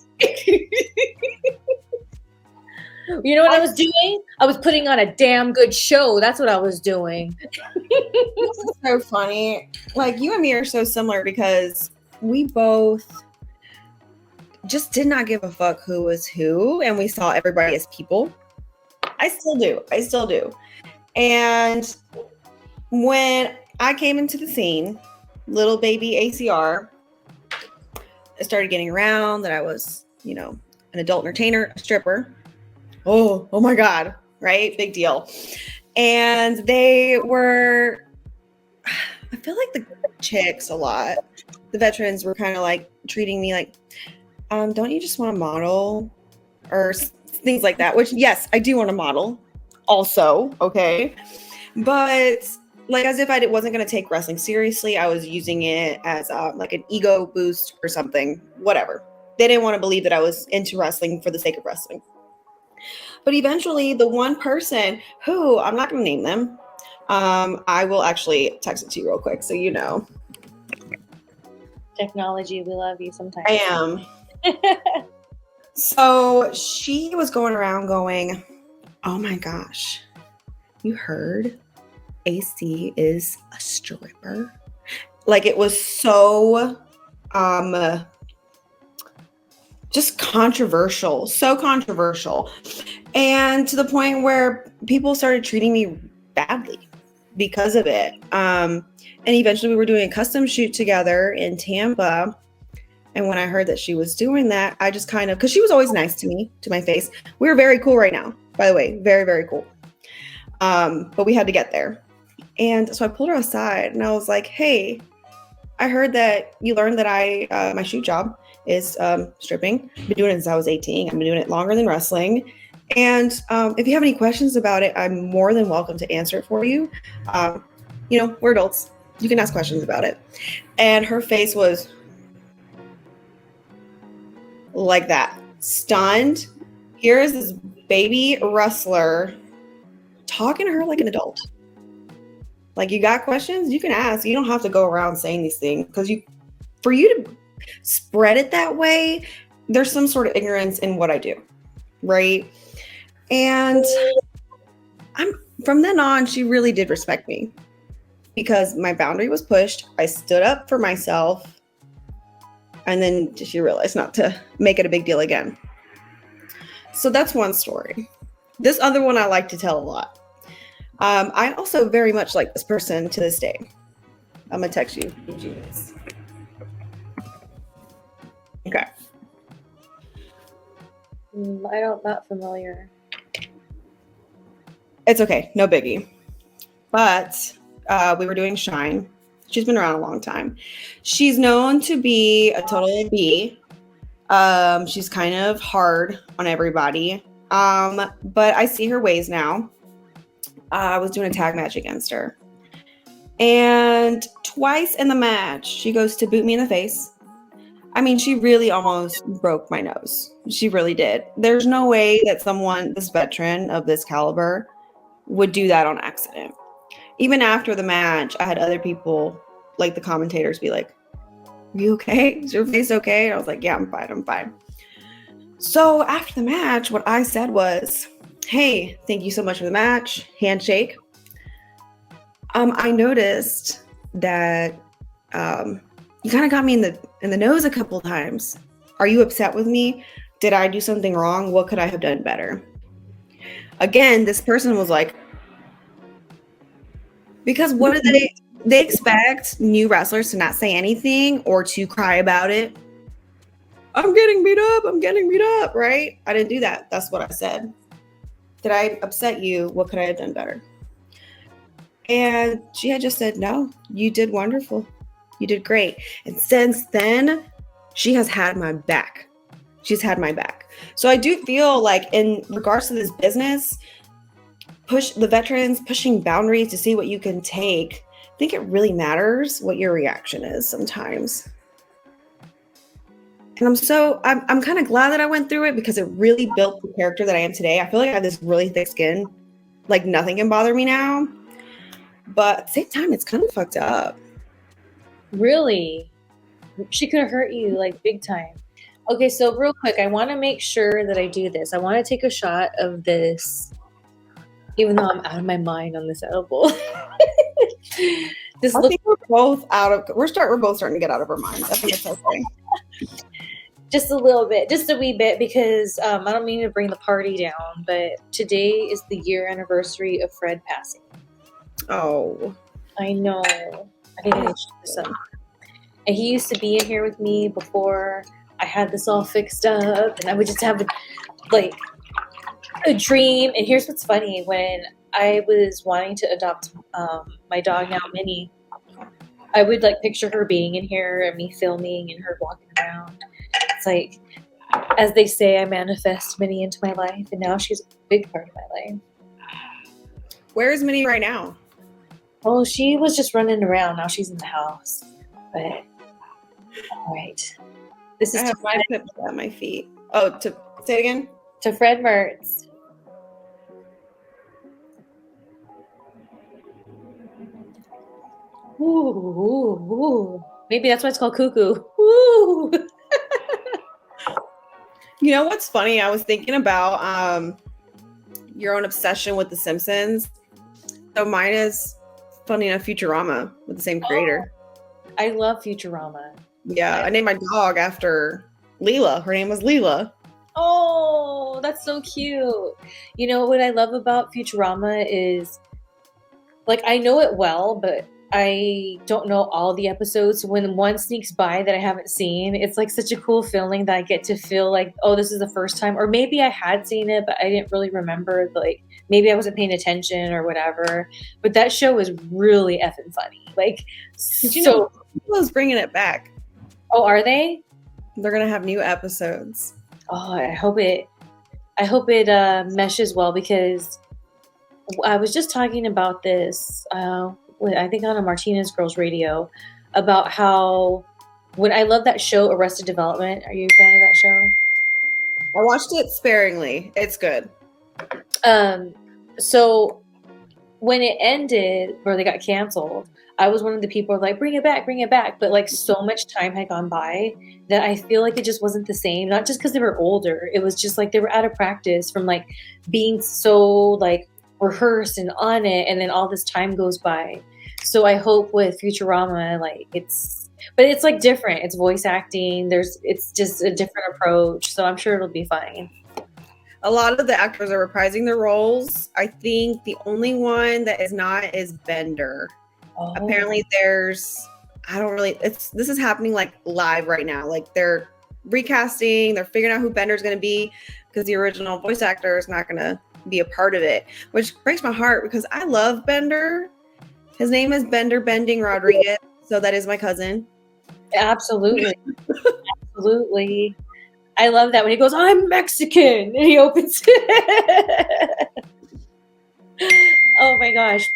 You know what I was doing? I was putting on a damn good show. That's what I was doing. This is so funny. Like, you and me are so similar because we both just did not give a fuck who was who, and we saw everybody as people. I still do. And when I came into the scene, little baby ACR, I started getting around that I was, you know, an adult entertainer, a stripper. Oh my God, right? Big deal. And they were, I feel like the chicks a lot, the veterans were kind of like treating me like, don't you just want to model or things like that? Which, yes, I do want to model also. Okay. But like, as if I wasn't going to take wrestling seriously. I was using it as like an ego boost or something, whatever. They didn't want to believe that I was into wrestling for the sake of wrestling. But eventually the one person who, I'm not going to name them, I will actually text it to you real quick so you know. Technology, we love you sometimes. I am. So she was going around going, oh my gosh, you heard AC is a stripper? Like, it was so just controversial, so controversial. And to the point where people started treating me badly because of it. And eventually we were doing a custom shoot together in Tampa. And when I heard that she was doing that, I just kind of, because she was always nice to me, to my face. We were very cool right now, by the way, very, very cool. But we had to get there. And so I pulled her aside and I was like, hey, I heard that you learned that my shoot job is stripping. I've been doing it since I was 18. I've been doing it longer than wrestling. And if you have any questions about it, I'm more than welcome to answer it for you. You know, we're adults. You can ask questions about it. And her face was like that, stunned. Here is this baby wrestler talking to her like an adult. Like, you got questions, you can ask. You don't have to go around saying these things, because for you to spread it that way, there's some sort of ignorance in what I do, right? And from then on, she really did respect me because my boundary was pushed. I stood up for myself. And then she realized not to make it a big deal again. So that's one story. This other one I like to tell a lot. I also very much like this person to this day. I'm going to text you. Okay. Not familiar. It's okay. No biggie. But we were doing Shine. She's been around a long time. She's known to be a total B. She's kind of hard on everybody. But I see her ways now. I was doing a tag match against her. And twice in the match, she goes to boot me in the face. I mean, she really almost broke my nose. She really did. There's no way that someone, this veteran of this caliber, would do that on accident. Even after the match, I had other people, like the commentators, be like, "Are you okay? Is your face okay?" And I was like, "Yeah, I'm fine. I'm fine." So after the match, what I said was, "Hey, thank you so much for the match." Handshake. I noticed that you kind of got me in the nose a couple times. Are you upset with me? Did I do something wrong? What could I have done better? Again, this person was like, because what do they expect new wrestlers to not say anything or to cry about it. I'm getting beat up. I'm getting beat up, right? I didn't do that. That's what I said. Did I upset you? What could I have done better? And she had just said, no, you did wonderful. You did great. And since then, she has had my back. She's had my back. So I do feel like in regards to this business, push the veterans, pushing boundaries to see what you can take. I think it really matters what your reaction is sometimes. And I'm kind of glad that I went through it because it really built the character that I am today. I feel like I have this really thick skin. Like nothing can bother me now. But at the same time, it's kind of fucked up. Really? She could have hurt you like big time. Okay, so real quick, I want to make sure that I do this. I want to take a shot of this, even though I'm out of my mind on this edible. I think we're both we're both starting to get out of our minds. I think it's okay. Just a little bit, just a wee bit, because I don't mean to bring the party down, but today is the year anniversary of Fred passing. Oh. I know. I think I need to do something. And he used to be in here with me before I had this all fixed up, and I would just have like a dream. And here's what's funny: when I was wanting to adopt my dog now, Minnie, I would like picture her being in here and me filming and her walking around. It's like, as they say, I manifest Minnie into my life, and now she's a big part of my life. Where is Minnie right now? Oh, she was just running around. Now she's in the house. But all right, this is I have my clips at my feet. Oh, to say it again. To Fred Mertz. Ooh, ooh, ooh. Maybe that's why it's called cuckoo. Ooh. You know what's funny? I was thinking about your own obsession with The Simpsons. So mine is, funny enough, Futurama with the same creator. Oh, I love Futurama. Yeah, I named my dog after Leela. Her name was Leela. Oh, that's so cute. You know what I love about Futurama is, like, I know it well, but I don't know all the episodes. When one sneaks by that I haven't seen, it's like such a cool feeling that I get to feel like, oh, this is the first time. Or maybe I had seen it, but I didn't really remember. Like, maybe I wasn't paying attention or whatever. But that show is really effing funny. Like, did you know Hulu's bringing it back? Oh, are they? They're gonna have new episodes. Oh, I hope it meshes well, because I was just talking about this. I think on a Martinez Girls Radio, about how when I love that show, Arrested Development. Are you a fan of that show? I watched it sparingly. It's good. So when it ended, or they got canceled, I was one of the people like, bring it back. But like so much time had gone by that I feel like it just wasn't the same. Not just because they were older. It was just like they were out of practice from like being so like rehearsed and on it, and then all this time goes by. So I hope with Futurama, like it's like different. It's voice acting. It's just a different approach. So I'm sure it'll be fine. A lot of the actors are reprising their roles. I think the only one that is not is Bender. Oh. Apparently this is happening like live right now. Like they're recasting, they're figuring out who Bender's going to be, because the original voice actor is not going to be a part of it, which breaks my heart because I love Bender. His name is Bender Bending Rodriguez, so that is my cousin. Absolutely. Absolutely. I love that when he goes, I'm Mexican, and he opens it. Oh my gosh.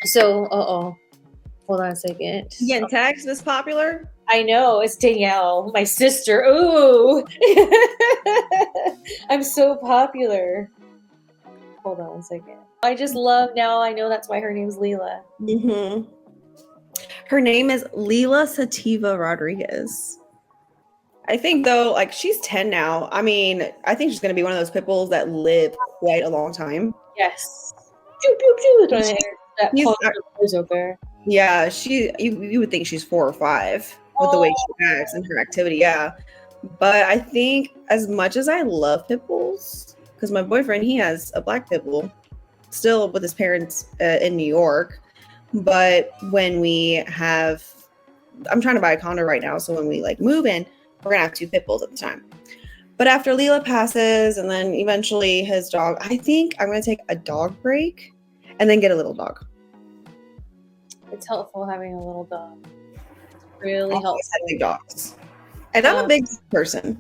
So, hold on a second. You getting text this popular? I know, it's Danielle, my sister. Ooh. I'm so popular. Hold on one second. I just love now. I know that's why her name's Leela. Mm-hmm. Her name is Leela Sativa Rodriguez. I think though, like she's 10 now. I mean, I think she's gonna be one of those pit bulls that live quite a long time. Yes. Pew, pew, pew. She- That she's- punk goes over. Yeah, you would think she's 4 or 5 with the way she acts and her activity, yeah. But I think as much as I love pit bulls, because my boyfriend he has a black pit bull, still with his parents in New York. But when we have, I'm trying to buy a condo right now, so when we like move in, we're gonna have 2 pit bulls at the time. But after Leela passes, and then eventually his dog, I think I'm gonna take a dog break, and then get a little dog. It's helpful having a little dog. It's really I helpful. always had big dogs, and I'm a big person.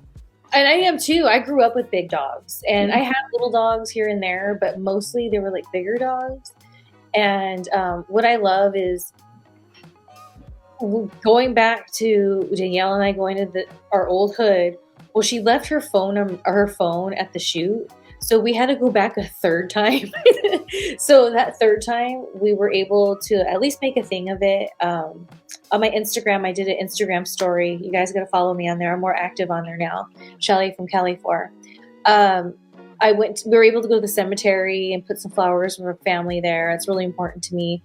And I am too. I grew up with big dogs, and I had little dogs here and there, but mostly they were like bigger dogs. And what I love is going back to Danielle and I going to our old hood. Well, she left her phone at the shoot, so we had to go back a third time. So that third time, we were able to at least make a thing of it. On my Instagram, I did an Instagram story. You guys got to follow me on there. I'm more active on there now. Shelly from Cali 4. We were able to go to the cemetery and put some flowers from her family there. It's really important to me.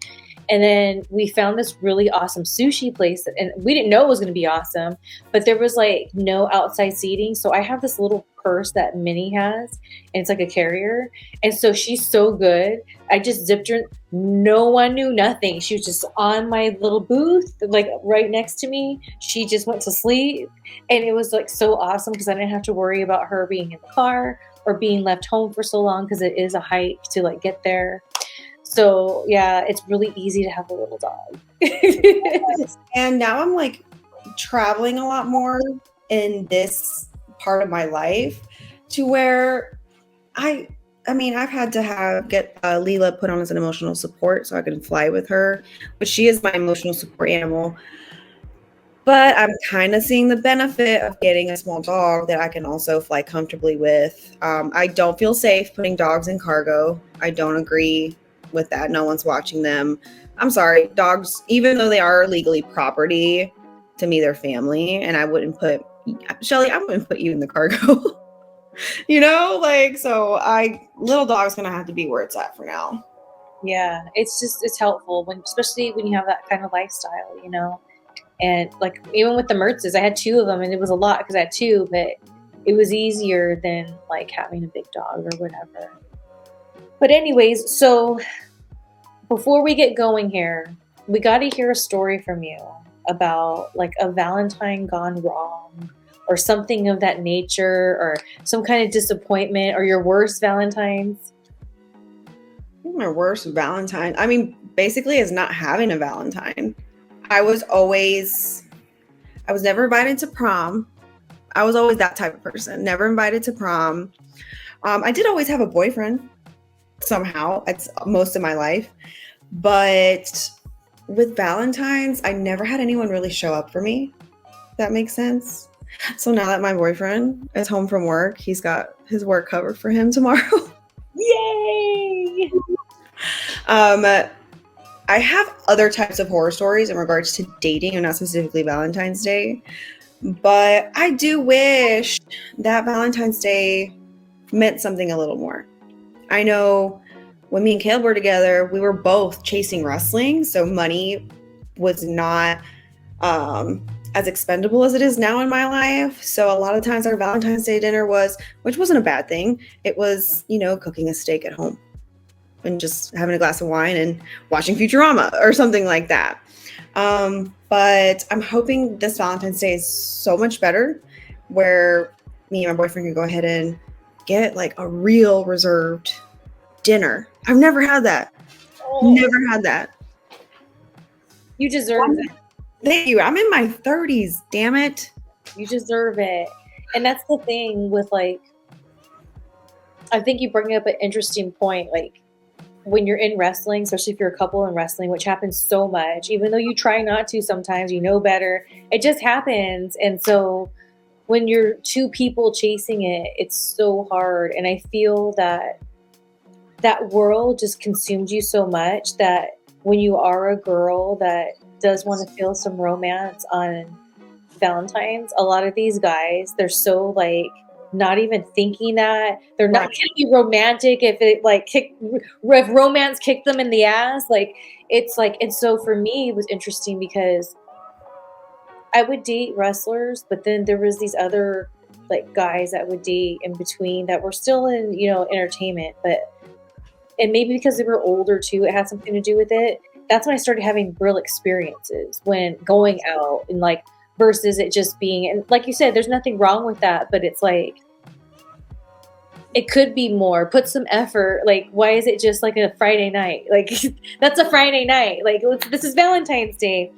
And then we found this really awesome sushi place, and we didn't know it was going to be awesome, but there was like no outside seating. So I have this little purse that Minnie has, and it's like a carrier. And so she's so good. I just zipped her. No one knew nothing. She was just on my little booth, like right next to me. She just went to sleep. And it was like so awesome because I didn't have to worry about her being in the car or being left home for so long because it is a hike to like get there. So yeah, it's really easy to have a little dog. And now I'm like traveling a lot more in this part of my life to where I mean, I've had to get Leela put on as an emotional support so I can fly with her, but she is my emotional support animal. But I'm kind of seeing the benefit of getting a small dog that I can also fly comfortably with. I don't feel safe putting dogs in cargo. I don't agree with that. No one's watching them. I'm sorry, dogs, even though they are legally property, to me, they're family. And I wouldn't put, Shelly, I wouldn't put you in the cargo. Little dog's gonna have to be where it's at for now. Yeah, it's helpful especially when you have that kind of lifestyle, And like even with the Mertzes, I had 2 of them, and it was a lot because I had 2, but it was easier than like having a big dog or whatever. But anyways, so before we get going here, we got to hear a story from you about like a Valentine gone wrong or something of that nature, or some kind of disappointment, or your worst Valentine's. My worst Valentine, I mean, basically is not having a Valentine. I was never invited to prom. I was always that type of person, never invited to prom. I did always have a boyfriend somehow. It's most of my life. But with Valentine's, I never had anyone really show up for me. If that makes sense. So now that my boyfriend is home from work, he's got his work covered for him tomorrow. Yay! I have other types of horror stories in regards to dating and not specifically Valentine's Day. But I do wish that Valentine's Day meant something a little more. I know when me and Caleb were together, we were both chasing wrestling. So money was not as expendable as it is now in my life. So a lot of times our Valentine's Day dinner which wasn't a bad thing. It was, cooking a steak at home and just having a glass of wine and watching Futurama or something like that. But I'm hoping this Valentine's Day is so much better, where me and my boyfriend can go ahead and get like a real reserved dinner. I've never had that. Never had that. You deserve it. Thank you. I'm in my 30s. Damn it. You deserve it. And that's the thing with like, I think you bring up an interesting point. Like, when you're in wrestling, especially if you're a couple in wrestling, which happens so much, even though you try not to sometimes, you know better, it just happens. And so when you're two people chasing it, it's so hard. And I feel that that world just consumes you so much that when you are a girl that does want to feel some romance on Valentine's, a lot of these guys, they're so like not even thinking that they're not Right. gonna be romantic if it like if romance kicked them in the ass. Like it's like, and so for me it was interesting because I would date wrestlers, but then there was these other like guys that would date in between that were still in, you know, entertainment, but and maybe because they were older too, it had something to do with it. That's when I started having real experiences when going out and like versus it just being, and like you said, there's nothing wrong with that, but it's like it could be more. Put some effort. Like, why is it just like a Friday night? Like, that's a Friday night. Like, this is Valentine's Day.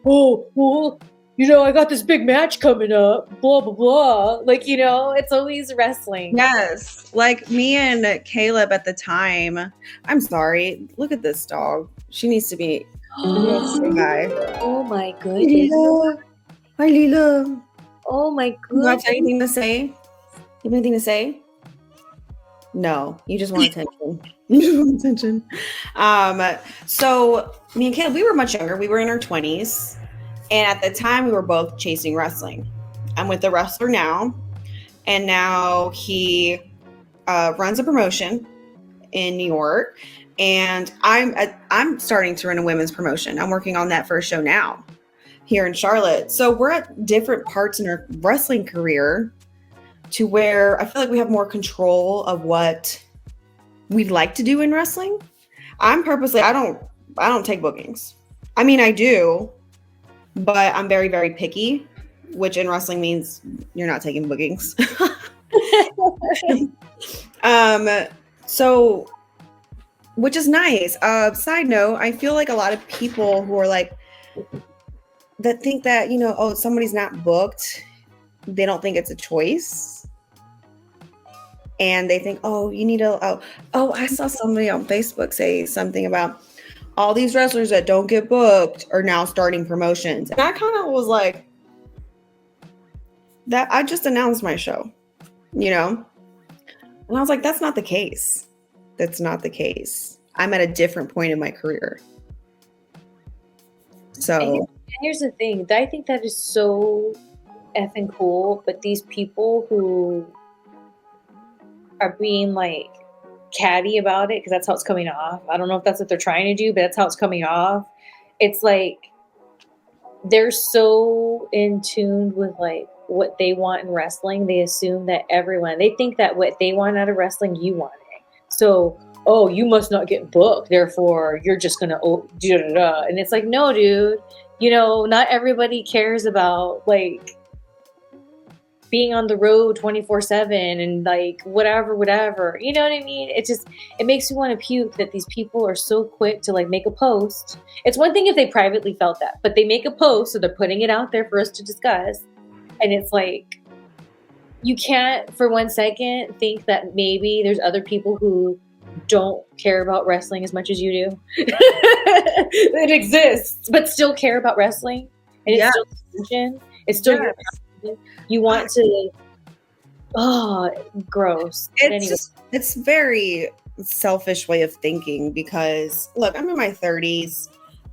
Oh, well, you know, I got this big match coming up. Blah blah blah. Like, you know, it's always wrestling. Yes, like me and Caleb at the time. I'm sorry. Look at this dog. She needs to be. Say hi. Oh my Hi, goodness. Lila. Hi, Lila. Oh my You goodness. have anything to say? You have anything to say? No, you just want attention. You just want attention. So me and Caleb, we were much younger. We were in our 20s. And at the time we were both chasing wrestling. I'm with a wrestler now. And now he runs a promotion in New York. And I'm starting to run a women's promotion. I'm working on that first show now here in Charlotte. So we're at different parts in our wrestling career to where I feel like we have more control of what we'd like to do in wrestling. I'm purposely, I don't take bookings. I mean, I do, but I'm very, very picky, which in wrestling means you're not taking bookings. So, which is nice. Side note, I feel like a lot of people who are like, that think that, you know, oh, somebody's not booked, they don't think it's a choice. And they think, oh, you need to, oh, I saw somebody on Facebook say something about all these wrestlers that don't get booked are now starting promotions. And I kind of was like, that I just announced my show, you know? And I was like, that's not the case. That's not the case. I'm at a different point in my career. So And here's the thing. I think that is so effing cool, but these people who are being like catty about it, because that's how it's coming off. I don't know if that's what they're trying to do, but that's how it's coming off. It's like they're so in tune with like what they want in wrestling. They assume that they think that what they want out of wrestling, you want it. So, oh, you must not get booked, therefore you're just gonna da-da-da. And it's like, no, dude, you know, not everybody cares about like being on the road 24/7 and like whatever, you know what I mean? It makes me want to puke that these people are so quick to like make a post. It's one thing if they privately felt that, but they make a post, so they're putting it out there for us to discuss. And it's like, you can't for 1 second think that maybe there's other people who don't care about wrestling as much as you do. It exists, but still care about wrestling. And it's still attention. It's still your passion. You want to, gross. It's very selfish way of thinking because look, I'm in my 30s.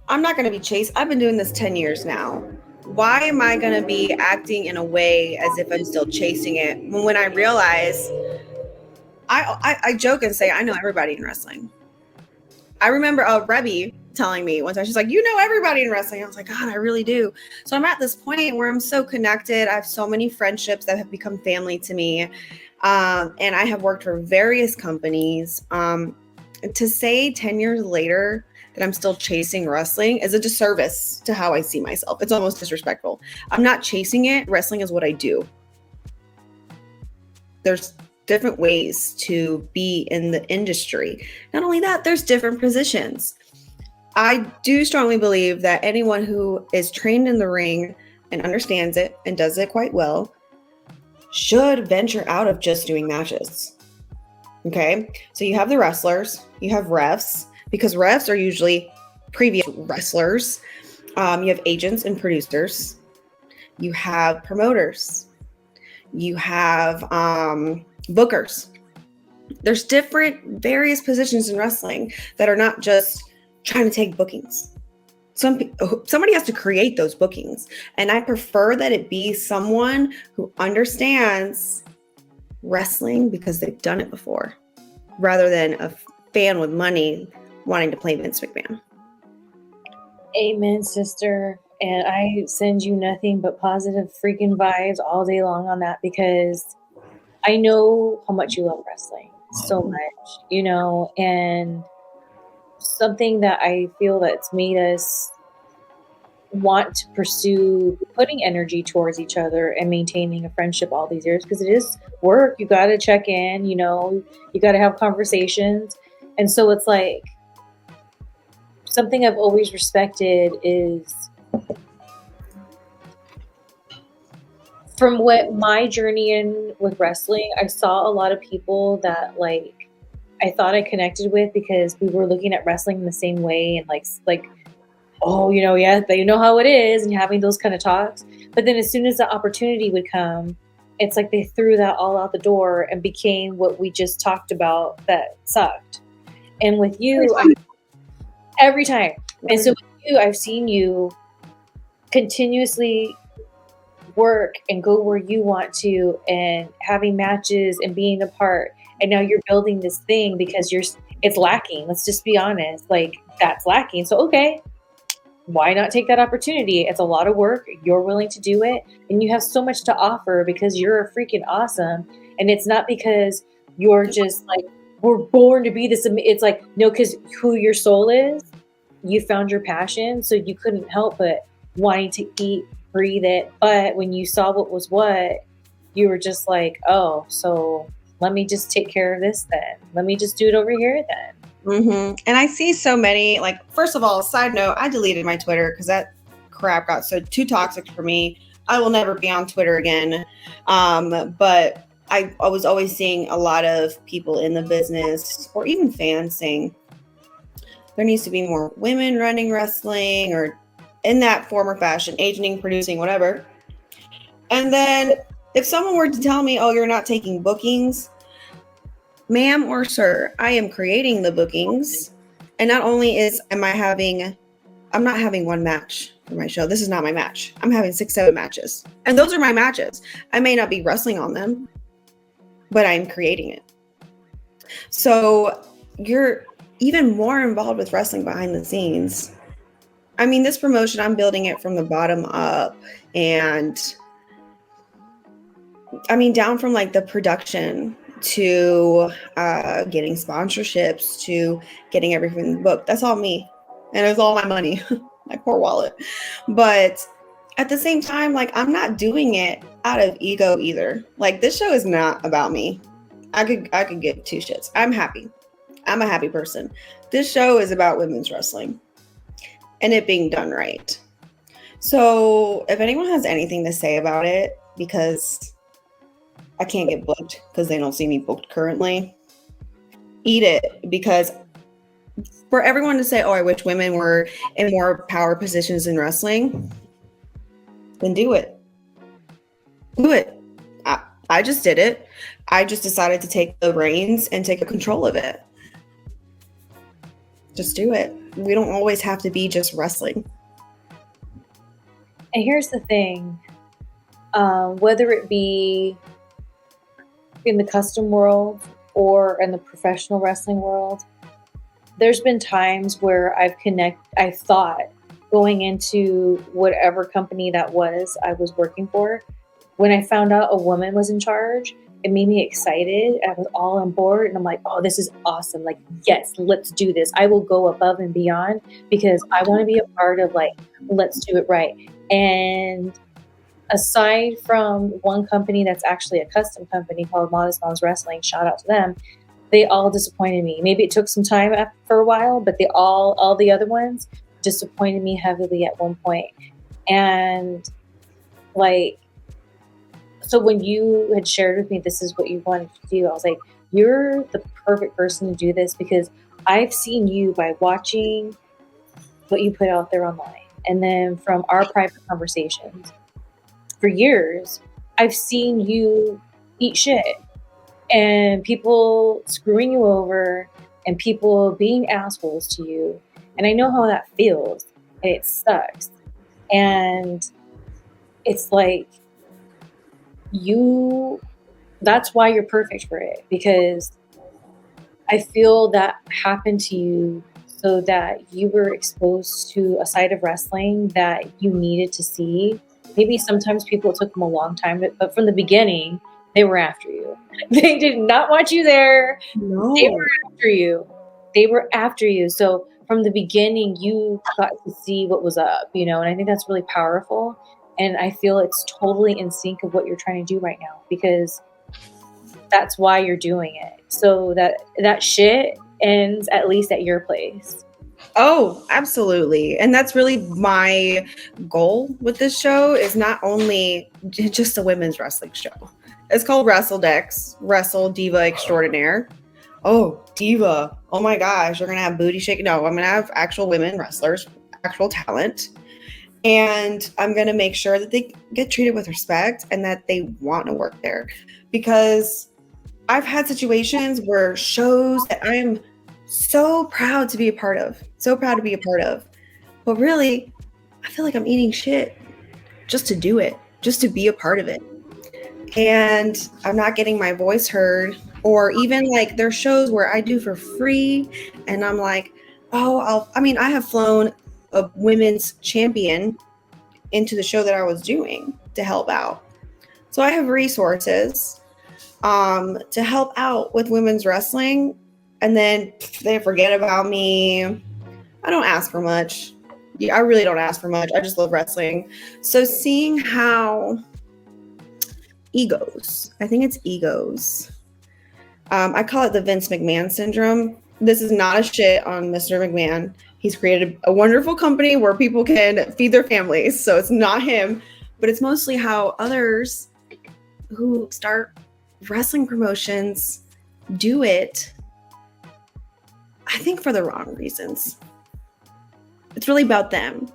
I'm not going to be chased. I've been doing this 10 years now. Why am I going to be acting in a way as if I'm still chasing it when I realize I joke and say I know everybody in wrestling. I remember Rebby telling me one time, she's like, you know everybody in wrestling. I was like, God, I really do. So I'm at this point where I'm so connected. I have so many friendships that have become family to me. And I have worked for various companies. To say 10 years later that I'm still chasing wrestling is a disservice to how I see myself. It's almost disrespectful. I'm not chasing it. Wrestling is what I do. There's different ways to be in the industry. Not only that, there's different positions. I do strongly believe that anyone who is trained in the ring and understands it and does it quite well should venture out of just doing matches. Okay. So you have the wrestlers, you have refs, because refs are usually previous wrestlers. You have agents and producers. You have promoters. You have bookers. There's different various positions in wrestling that are not just trying to take bookings. Somebody has to create those bookings, and I prefer that it be someone who understands wrestling because they've done it before, rather than a fan with money wanting to play Vince McMahon. Amen, sister. And I send you nothing but positive freaking vibes all day long on that, because I know how much you love wrestling so much, you know, and something that I feel that's made us want to pursue putting energy towards each other and maintaining a friendship all these years, because it is work. You got to check in, you know, you got to have conversations. And so it's like something I've always respected is, from what my journey in with wrestling, I saw a lot of people that like I thought I connected with because we were looking at wrestling in the same way, and like oh, you know, yeah, you know how it is, and having those kind of talks. But then as soon as the opportunity would come, it's like they threw that all out the door and became what we just talked about that sucked. And with you, every time. And so with you, I've seen you continuously work and go where you want to, and having matches and being a part. And now you're building this thing because it's lacking. Let's just be honest. Like, that's lacking. So, okay, why not take that opportunity? It's a lot of work. You're willing to do it, and you have so much to offer because you're freaking awesome. And it's not because you're just like, we're born to be this. It's like, no, because who your soul is, you found your passion. So you couldn't help but wanting to eat, breathe it. But when you saw what, you were just like, oh, so let me just take care of this then. Let me just do it over here then. Mm-hmm. And I see so many, like, first of all, side note, I deleted my Twitter because that crap got too toxic for me. I will never be on Twitter again. But I was always seeing a lot of people in the business, or even fans, saying there needs to be more women running wrestling, or in that form or fashion, agenting, producing, whatever. And then if someone were to tell me, oh, you're not taking bookings, ma'am or sir, I am creating the bookings. And not only I'm not having one match for my show. This is not my match. I'm having 6-7 matches. And those are my matches. I may not be wrestling on them, but I'm creating it. So you're even more involved with wrestling behind the scenes. I mean, this promotion, I'm building it from the bottom up. And I mean, down from like the production to getting sponsorships to getting everything booked. That's all me. And it was all my money, my poor wallet. But at the same time, like, I'm not doing it out of ego either. Like, this show is not about me. I could give two shits. I'm happy. I'm a happy person. This show is about women's wrestling and it being done right. So if anyone has anything to say about it, because I can't get booked because they don't see me booked currently, eat it. Because for everyone to say, oh, I wish women were in more power positions in wrestling, then do it. Do it. I just did it. I just decided to take the reins and take control of it. Just do it. We don't always have to be just wrestling. And here's the thing, whether it be in the custom world or in the professional wrestling world, there's been times where I thought going into whatever company that was I was working for, when I found out a woman was in charge, it made me excited. I was all on board, and I'm like, oh, this is awesome. Like, yes, let's do this. I will go above and beyond because I want to be a part of, like, let's do it right. And aside from one company that's actually a custom company called Modest Moms Wrestling, shout out to them, they all disappointed me. Maybe it took some time for a while, but they all the other ones disappointed me heavily at one point. And like, so when you had shared with me this is what you wanted to do, I was like, you're the perfect person to do this because I've seen you by watching what you put out there online. And then from our private conversations for years, I've seen you eat shit and people screwing you over and people being assholes to you. And I know how that feels and it sucks. And it's like that's why you're perfect for it, because I feel that happened to you so that you were exposed to a side of wrestling that you needed to see. Maybe sometimes people, it took them a long time, but from the beginning, they were after you. They did not want you there. No. They were after you. They were after you. So from the beginning, you got to see what was up, and I think that's really powerful. And I feel it's totally in sync of what you're trying to do right now, because that's why you're doing it. So that shit ends at least at your place. Oh, absolutely. And that's really my goal with this show, is not only just a women's wrestling show. It's called WrestleDex, Wrestle Diva Extraordinaire. Oh, diva. Oh my gosh, you're going to have booty shaking. No, I'm going to have actual women wrestlers, actual talent. And I'm going to make sure that they get treated with respect and that they want to work there. Because I've had situations where shows that I'm so proud to be a part of, but really, I feel like I'm eating shit just to do it, just to be a part of it. And I'm not getting my voice heard, or even like there's shows where I do for free and I'm like, I have flown a women's champion into the show that I was doing to help out. So I have resources to help out with women's wrestling, and then they forget about me. I don't ask for much. I really don't ask for much. I just love wrestling. So seeing how egos, I think it's egos. I call it the Vince McMahon syndrome. This is not a shit on Mr. McMahon. He's created a wonderful company where people can feed their families. So it's not him, but it's mostly how others who start wrestling promotions do it, I think, for the wrong reasons. It's really about them.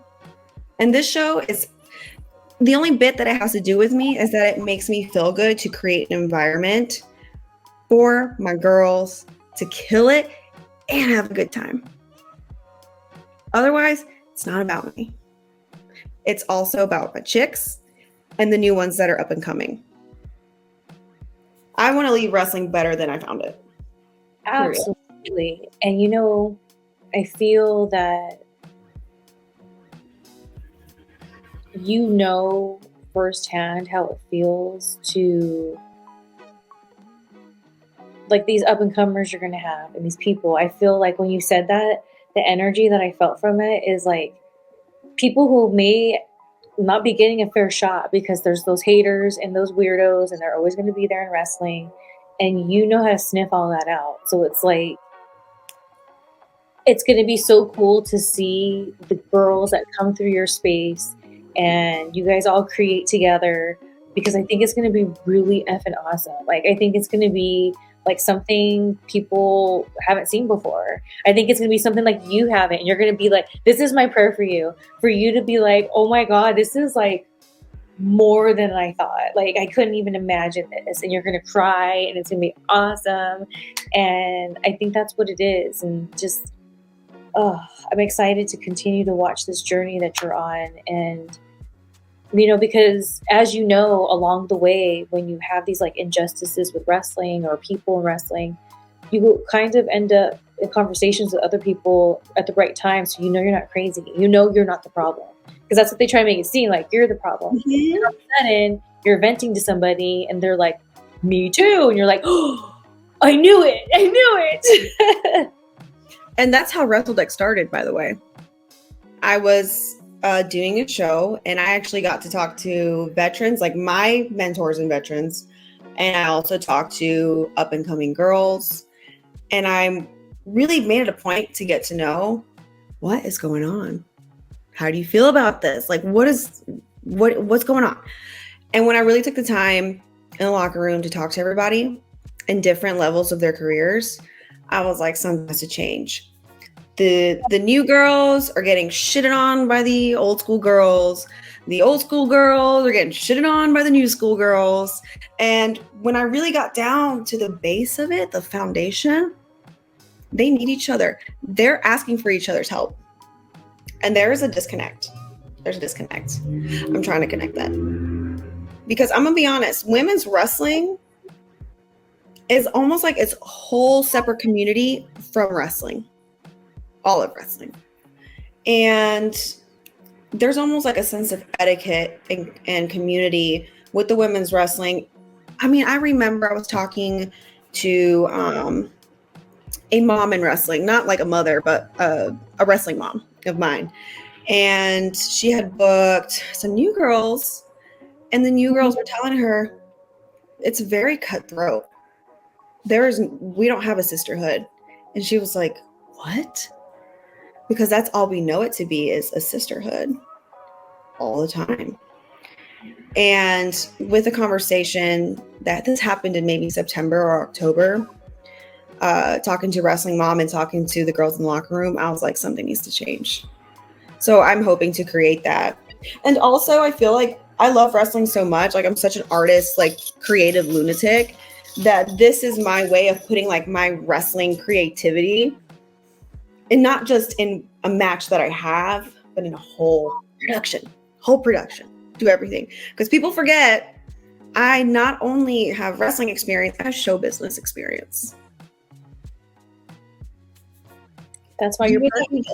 And this show is, the only bit that it has to do with me is that it makes me feel good to create an environment for my girls to kill it and have a good time. Otherwise, it's not about me. It's also about my chicks and the new ones that are up and coming. I want to leave wrestling better than I found it. Absolutely. And I feel that firsthand how it feels to, like, these up and comers you're going to have and these people. I feel like when you said that, the energy that I felt from it is like people who may not be getting a fair shot because there's those haters and those weirdos, and they're always going to be there in wrestling, and you know how to sniff all that out. So it's like, it's going to be so cool to see the girls that come through your space and you guys all create together, because I think it's going to be really effing awesome. Like, I think it's going to be like something people haven't seen before. I think it's going to be something like you haven't. And you're going to be like, this is my prayer for you to be like, oh my God, this is like more than I thought. Like, I couldn't even imagine this. And you're going to cry and it's going to be awesome. And I think that's what it is. And just, I'm excited to continue to watch this journey that you're on. And, because as you know, along the way, when you have these like injustices with wrestling or people in wrestling, you kind of end up in conversations with other people at the right time. So you're not crazy. You're not the problem. Because that's what they try to make it seem like, you're the problem. Mm-hmm. And all of a sudden, you're venting to somebody and they're like, me too. And you're like, oh, I knew it. And that's how WrestleDeck started, by the way. I was doing a show, and I actually got to talk to veterans, like my mentors and veterans. And I also talked to up-and-coming girls. And I really made it a point to get to know what is going on. How do you feel about this? Like, what's going on? And when I really took the time in the locker room to talk to everybody, in different levels of their careers, I was like, something has to change. The new girls are getting shitted on by the old school girls. The old school girls are getting shitted on by the new school girls. And when I really got down to the base of it, the foundation, they need each other. They're asking for each other's help. And there is a disconnect. There's a disconnect. I'm trying to connect that. Because I'm going to be honest, women's wrestling is almost like its whole separate community from wrestling. All of wrestling. And there's almost like a sense of etiquette and community with the women's wrestling. I mean, I remember I was talking to a mom in wrestling, not like a mother, but a wrestling mom of mine. And she had booked some new girls, and the new girls were telling her it's very cutthroat. We don't have a sisterhood. And she was like, what? Because that's all we know it to be, is a sisterhood all the time. And with a conversation that this happened in maybe September or October, talking to Wrestling Mom and talking to the girls in the locker room, I was like, something needs to change. So I'm hoping to create that. And also I feel like I love wrestling so much. Like I'm such an artist, like creative lunatic, that this is my way of putting like my wrestling creativity, and not just in a match that I have, but in a whole production, do everything. Because people forget, I not only have wrestling experience, I have show business experience. That's why you're perfect.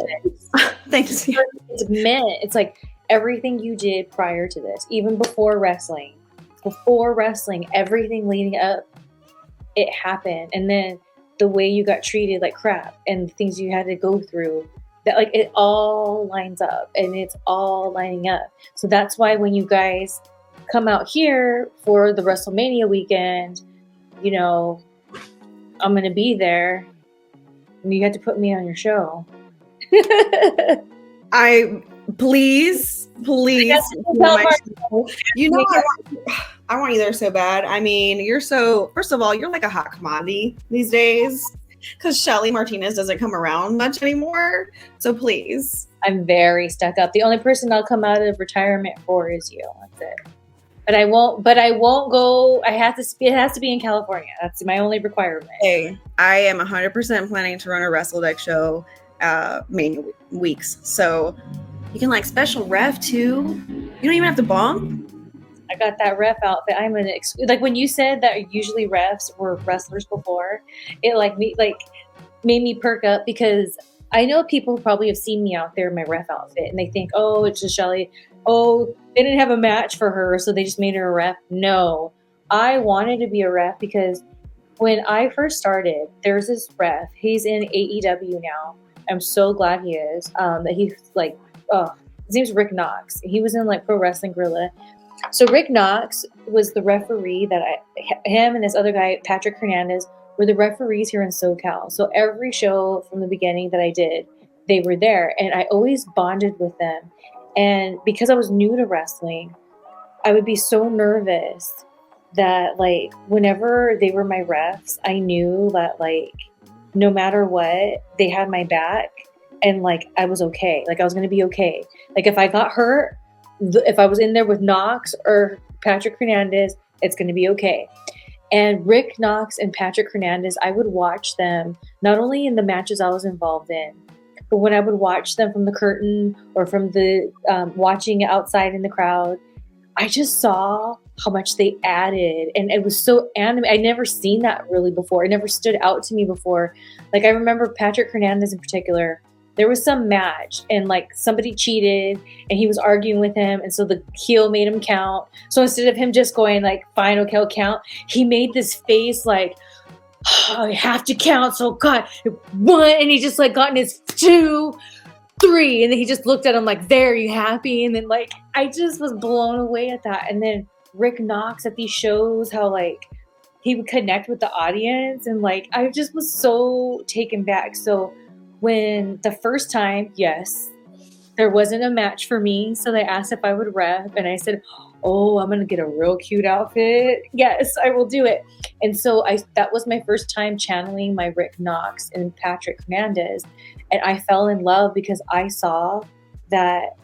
Thanks. It's meant. It's like everything you did prior to this, even before wrestling, everything leading up, it happened. And then the way you got treated like crap and the things you had to go through, that like it all lines up and it's all lining up. So that's why when you guys come out here for the WrestleMania weekend, you know, I'm going to be there and you have to put me on your show. Please. You know, I want you there so bad. I mean, first of all, you're like a hot commodity these days because Shelly Martinez doesn't come around much anymore. So please. I'm very stuck up. The only person I'll come out of retirement for is you. That's it. But I won't go. It has to be in California. That's my only requirement. Hey, I am 100% planning to run a Wrestle Deck show Mania weeks. So you can like special ref too. You don't even have to bump. I got that ref outfit. I'm like when you said that usually refs were wrestlers before, it made me perk up because I know people probably have seen me out there in my ref outfit and they think, oh, it's just Shelly. Oh, they didn't have a match for her, so they just made her a ref. No, I wanted to be a ref because when I first started, there's this ref. He's in AEW now. I'm so glad he is. That he's like, his name's Rick Knox. He was in like Pro Wrestling Guerrilla. So Rick Knox was the referee that him and this other guy, Patrick Hernandez, were the referees here in SoCal. So every show from the beginning that I did, they were there. And I always bonded with them. And because I was new to wrestling, I would be so nervous that like whenever they were my refs, I knew that like no matter what, they had my back and like I was okay. Like I was going to be okay. Like if I got hurt, if I was in there with Knox or Patrick Hernandez, it's going to be okay. And Rick Knox and Patrick Hernandez, I would watch them not only in the matches I was involved in, but when I would watch them from the curtain or from the watching outside in the crowd, I just saw how much they added. And it was so animated. I'd never seen that really before. It never stood out to me before. Like I remember Patrick Hernandez in particular, there was some match and like somebody cheated and he was arguing with him. And so the heel made him count. So instead of him just going like, fine, okay, I'll count, he made this face like, oh, I have to count. So God, 1, and he just like got in his 2, 3, and then he just looked at him like, there, you happy? And then like, I just was blown away at that. And then Rick Knox at these shows, how like he would connect with the audience. And like, I just was so taken back. So when the first time, yes, there wasn't a match for me. So they asked if I would ref. And I said, oh, I'm gonna get a real cute outfit. Yes, I will do it. And so that was my first time channeling my Rick Knox and Patrick Hernandez. And I fell in love because I saw that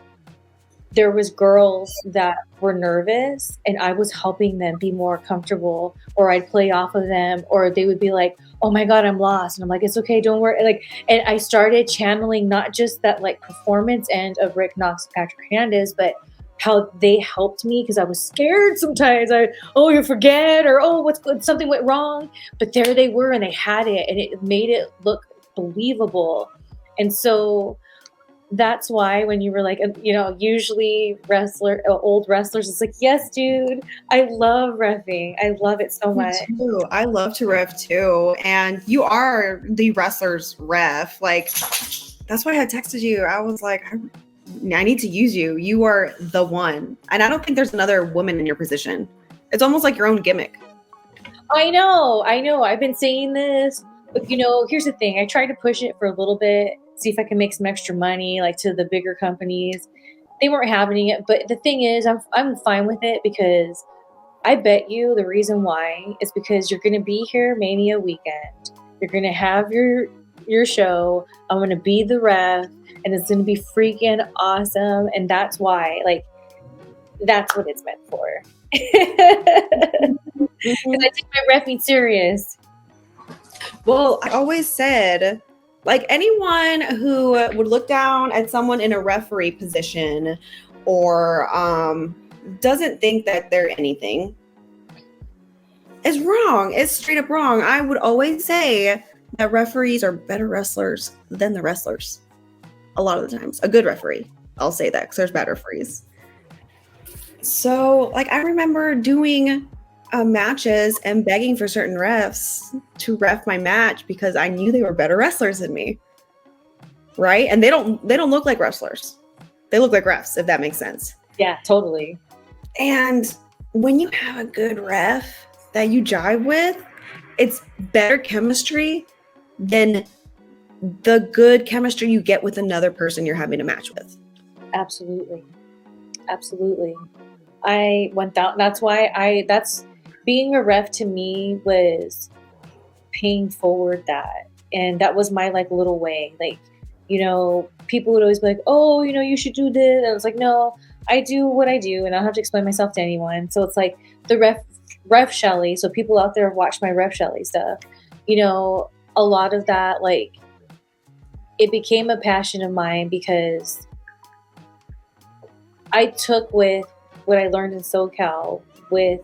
there was girls that were nervous and I was helping them be more comfortable, or I'd play off of them, or they would be like, oh my God, I'm lost. And I'm like, it's okay, don't worry. Like, and I started channeling not just that like performance end of Rick Knox and Patrick Hernandez, but how they helped me because I was scared sometimes. You forget, or oh, what's good, something went wrong. But there they were and they had it and it made it look believable. And so that's why when you were like, usually old wrestlers, it's like, yes, dude, I love reffing. I love it so much. Me too. I love to ref too. And you are the wrestler's ref. Like, that's why I had texted you. I was like, I need to use you. You are the one. And I don't think there's another woman in your position. It's almost like your own gimmick. I know. I've been saying this, but here's the thing. I tried to push it for a little bit, see if I can make some extra money, like to the bigger companies. They weren't having it. But the thing is, I'm fine with it because I bet you the reason why is because you're going to be here Mania weekend. You're going to have your show. I'm going to be the ref, and it's going to be freaking awesome. And that's why, like, that's what it's meant for. Because I take my reffing serious. Well, I always said, like, anyone who would look down at someone in a referee position or doesn't think that they're anything is wrong. It's straight up wrong. I would always say that referees are better wrestlers than the wrestlers. A lot of the times. A good referee. I'll say that because there's bad referees. So, like, I remember doing matches and begging for certain refs to ref my match because I knew they were better wrestlers than me. Right? And they don't look like wrestlers. They look like refs, if that makes sense. Yeah, totally. And when you have a good ref that you jive with, it's better chemistry than the good chemistry you get with another person you're having a match with. Absolutely. That's why being a ref to me was paying forward that. And that was my like little way. Like, people would always be like, oh, you should do this. And I was like, no, I do what I do and I don't have to explain myself to anyone. So it's like the ref Shelly. So people out there watch my ref Shelly stuff. A lot of that, like, it became a passion of mine because I took with what I learned in SoCal with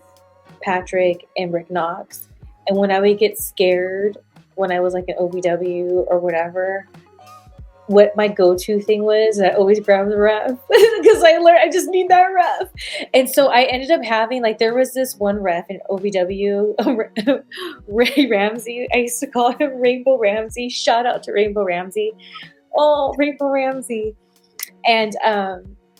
Patrick and Rick Knox. And when I would get scared when I was like an OVW or whatever, what my go-to thing was, I always grab the ref because I learned I just need that ref. And so I ended up having, like, there was this one ref in OVW, Ray Ramsey. I used to call him Rainbow Ramsey. Shout out to Rainbow Ramsey. Oh, Rainbow Ramsey. And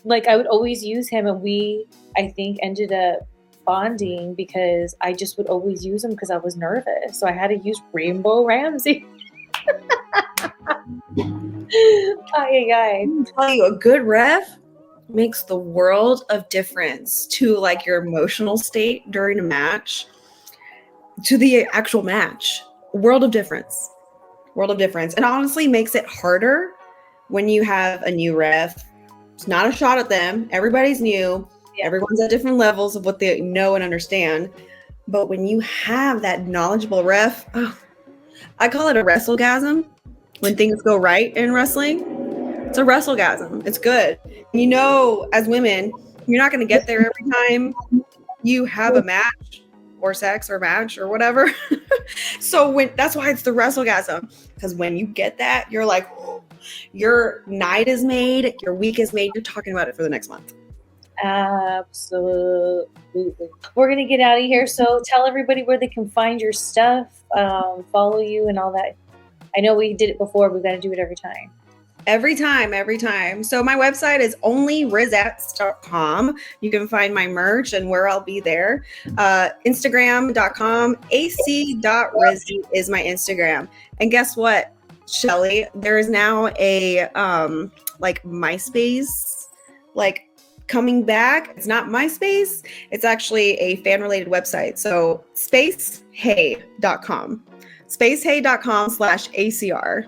like, I would always use him, and we, I think, ended up bonding because I just would always use him because I was nervous. So I had to use Rainbow Ramsey. I tell you, a good ref makes the world of difference to like your emotional state during a match, to the actual match. World of difference. And honestly makes it harder when you have a new ref. It's not a shot at them. Everybody's new. Yeah. Everyone's at different levels of what they know and understand. But when you have that knowledgeable ref, I call it a wrestlegasm. When things go right in wrestling, it's a wrestlegasm. It's good. As women, you're not going to get there every time you have a match or sex or match or whatever. So that's why it's the wrestlegasm. Because when you get that, you're like, your night is made, your week is made. You're talking about it for the next month. Absolutely. We're going to get out of here. So tell everybody where they can find your stuff, follow you and all that. I know we did it before. We've got to do it every time. Every time. So my website is onlyrizettes.com. You can find my merch and where I'll be there. Instagram.com, ac.rizzy is my Instagram. And guess what, Shelly? There is now a like MySpace, like coming back. It's not MySpace. It's actually a fan-related website. So spacehey.com. spacehey.com/ACR.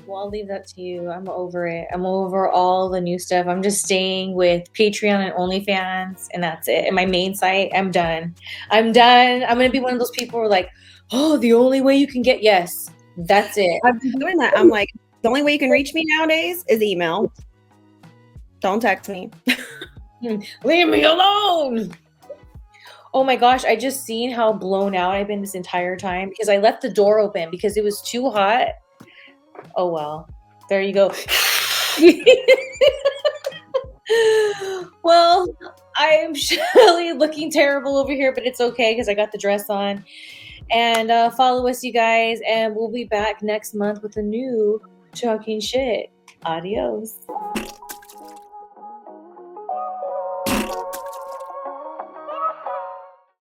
Well, I'll leave that to you. I'm over it. I'm over all the new stuff. I'm just staying with Patreon and OnlyFans, and that's it. And my main site, I'm done. I'm done. I'm going to be one of those people who are like, oh, the only way you can get, yes, that's it. I've been doing that. I'm like, the only way you can reach me nowadays is email. Don't text me. Leave me alone. Oh my gosh, I just seen how blown out I've been this entire time because I left the door open because it was too hot. Oh well, there you go. Well, I'm Shelly looking terrible over here, but it's okay because I got the dress on. And follow us, you guys, and we'll be back next month with a new Talking Shit. Adios.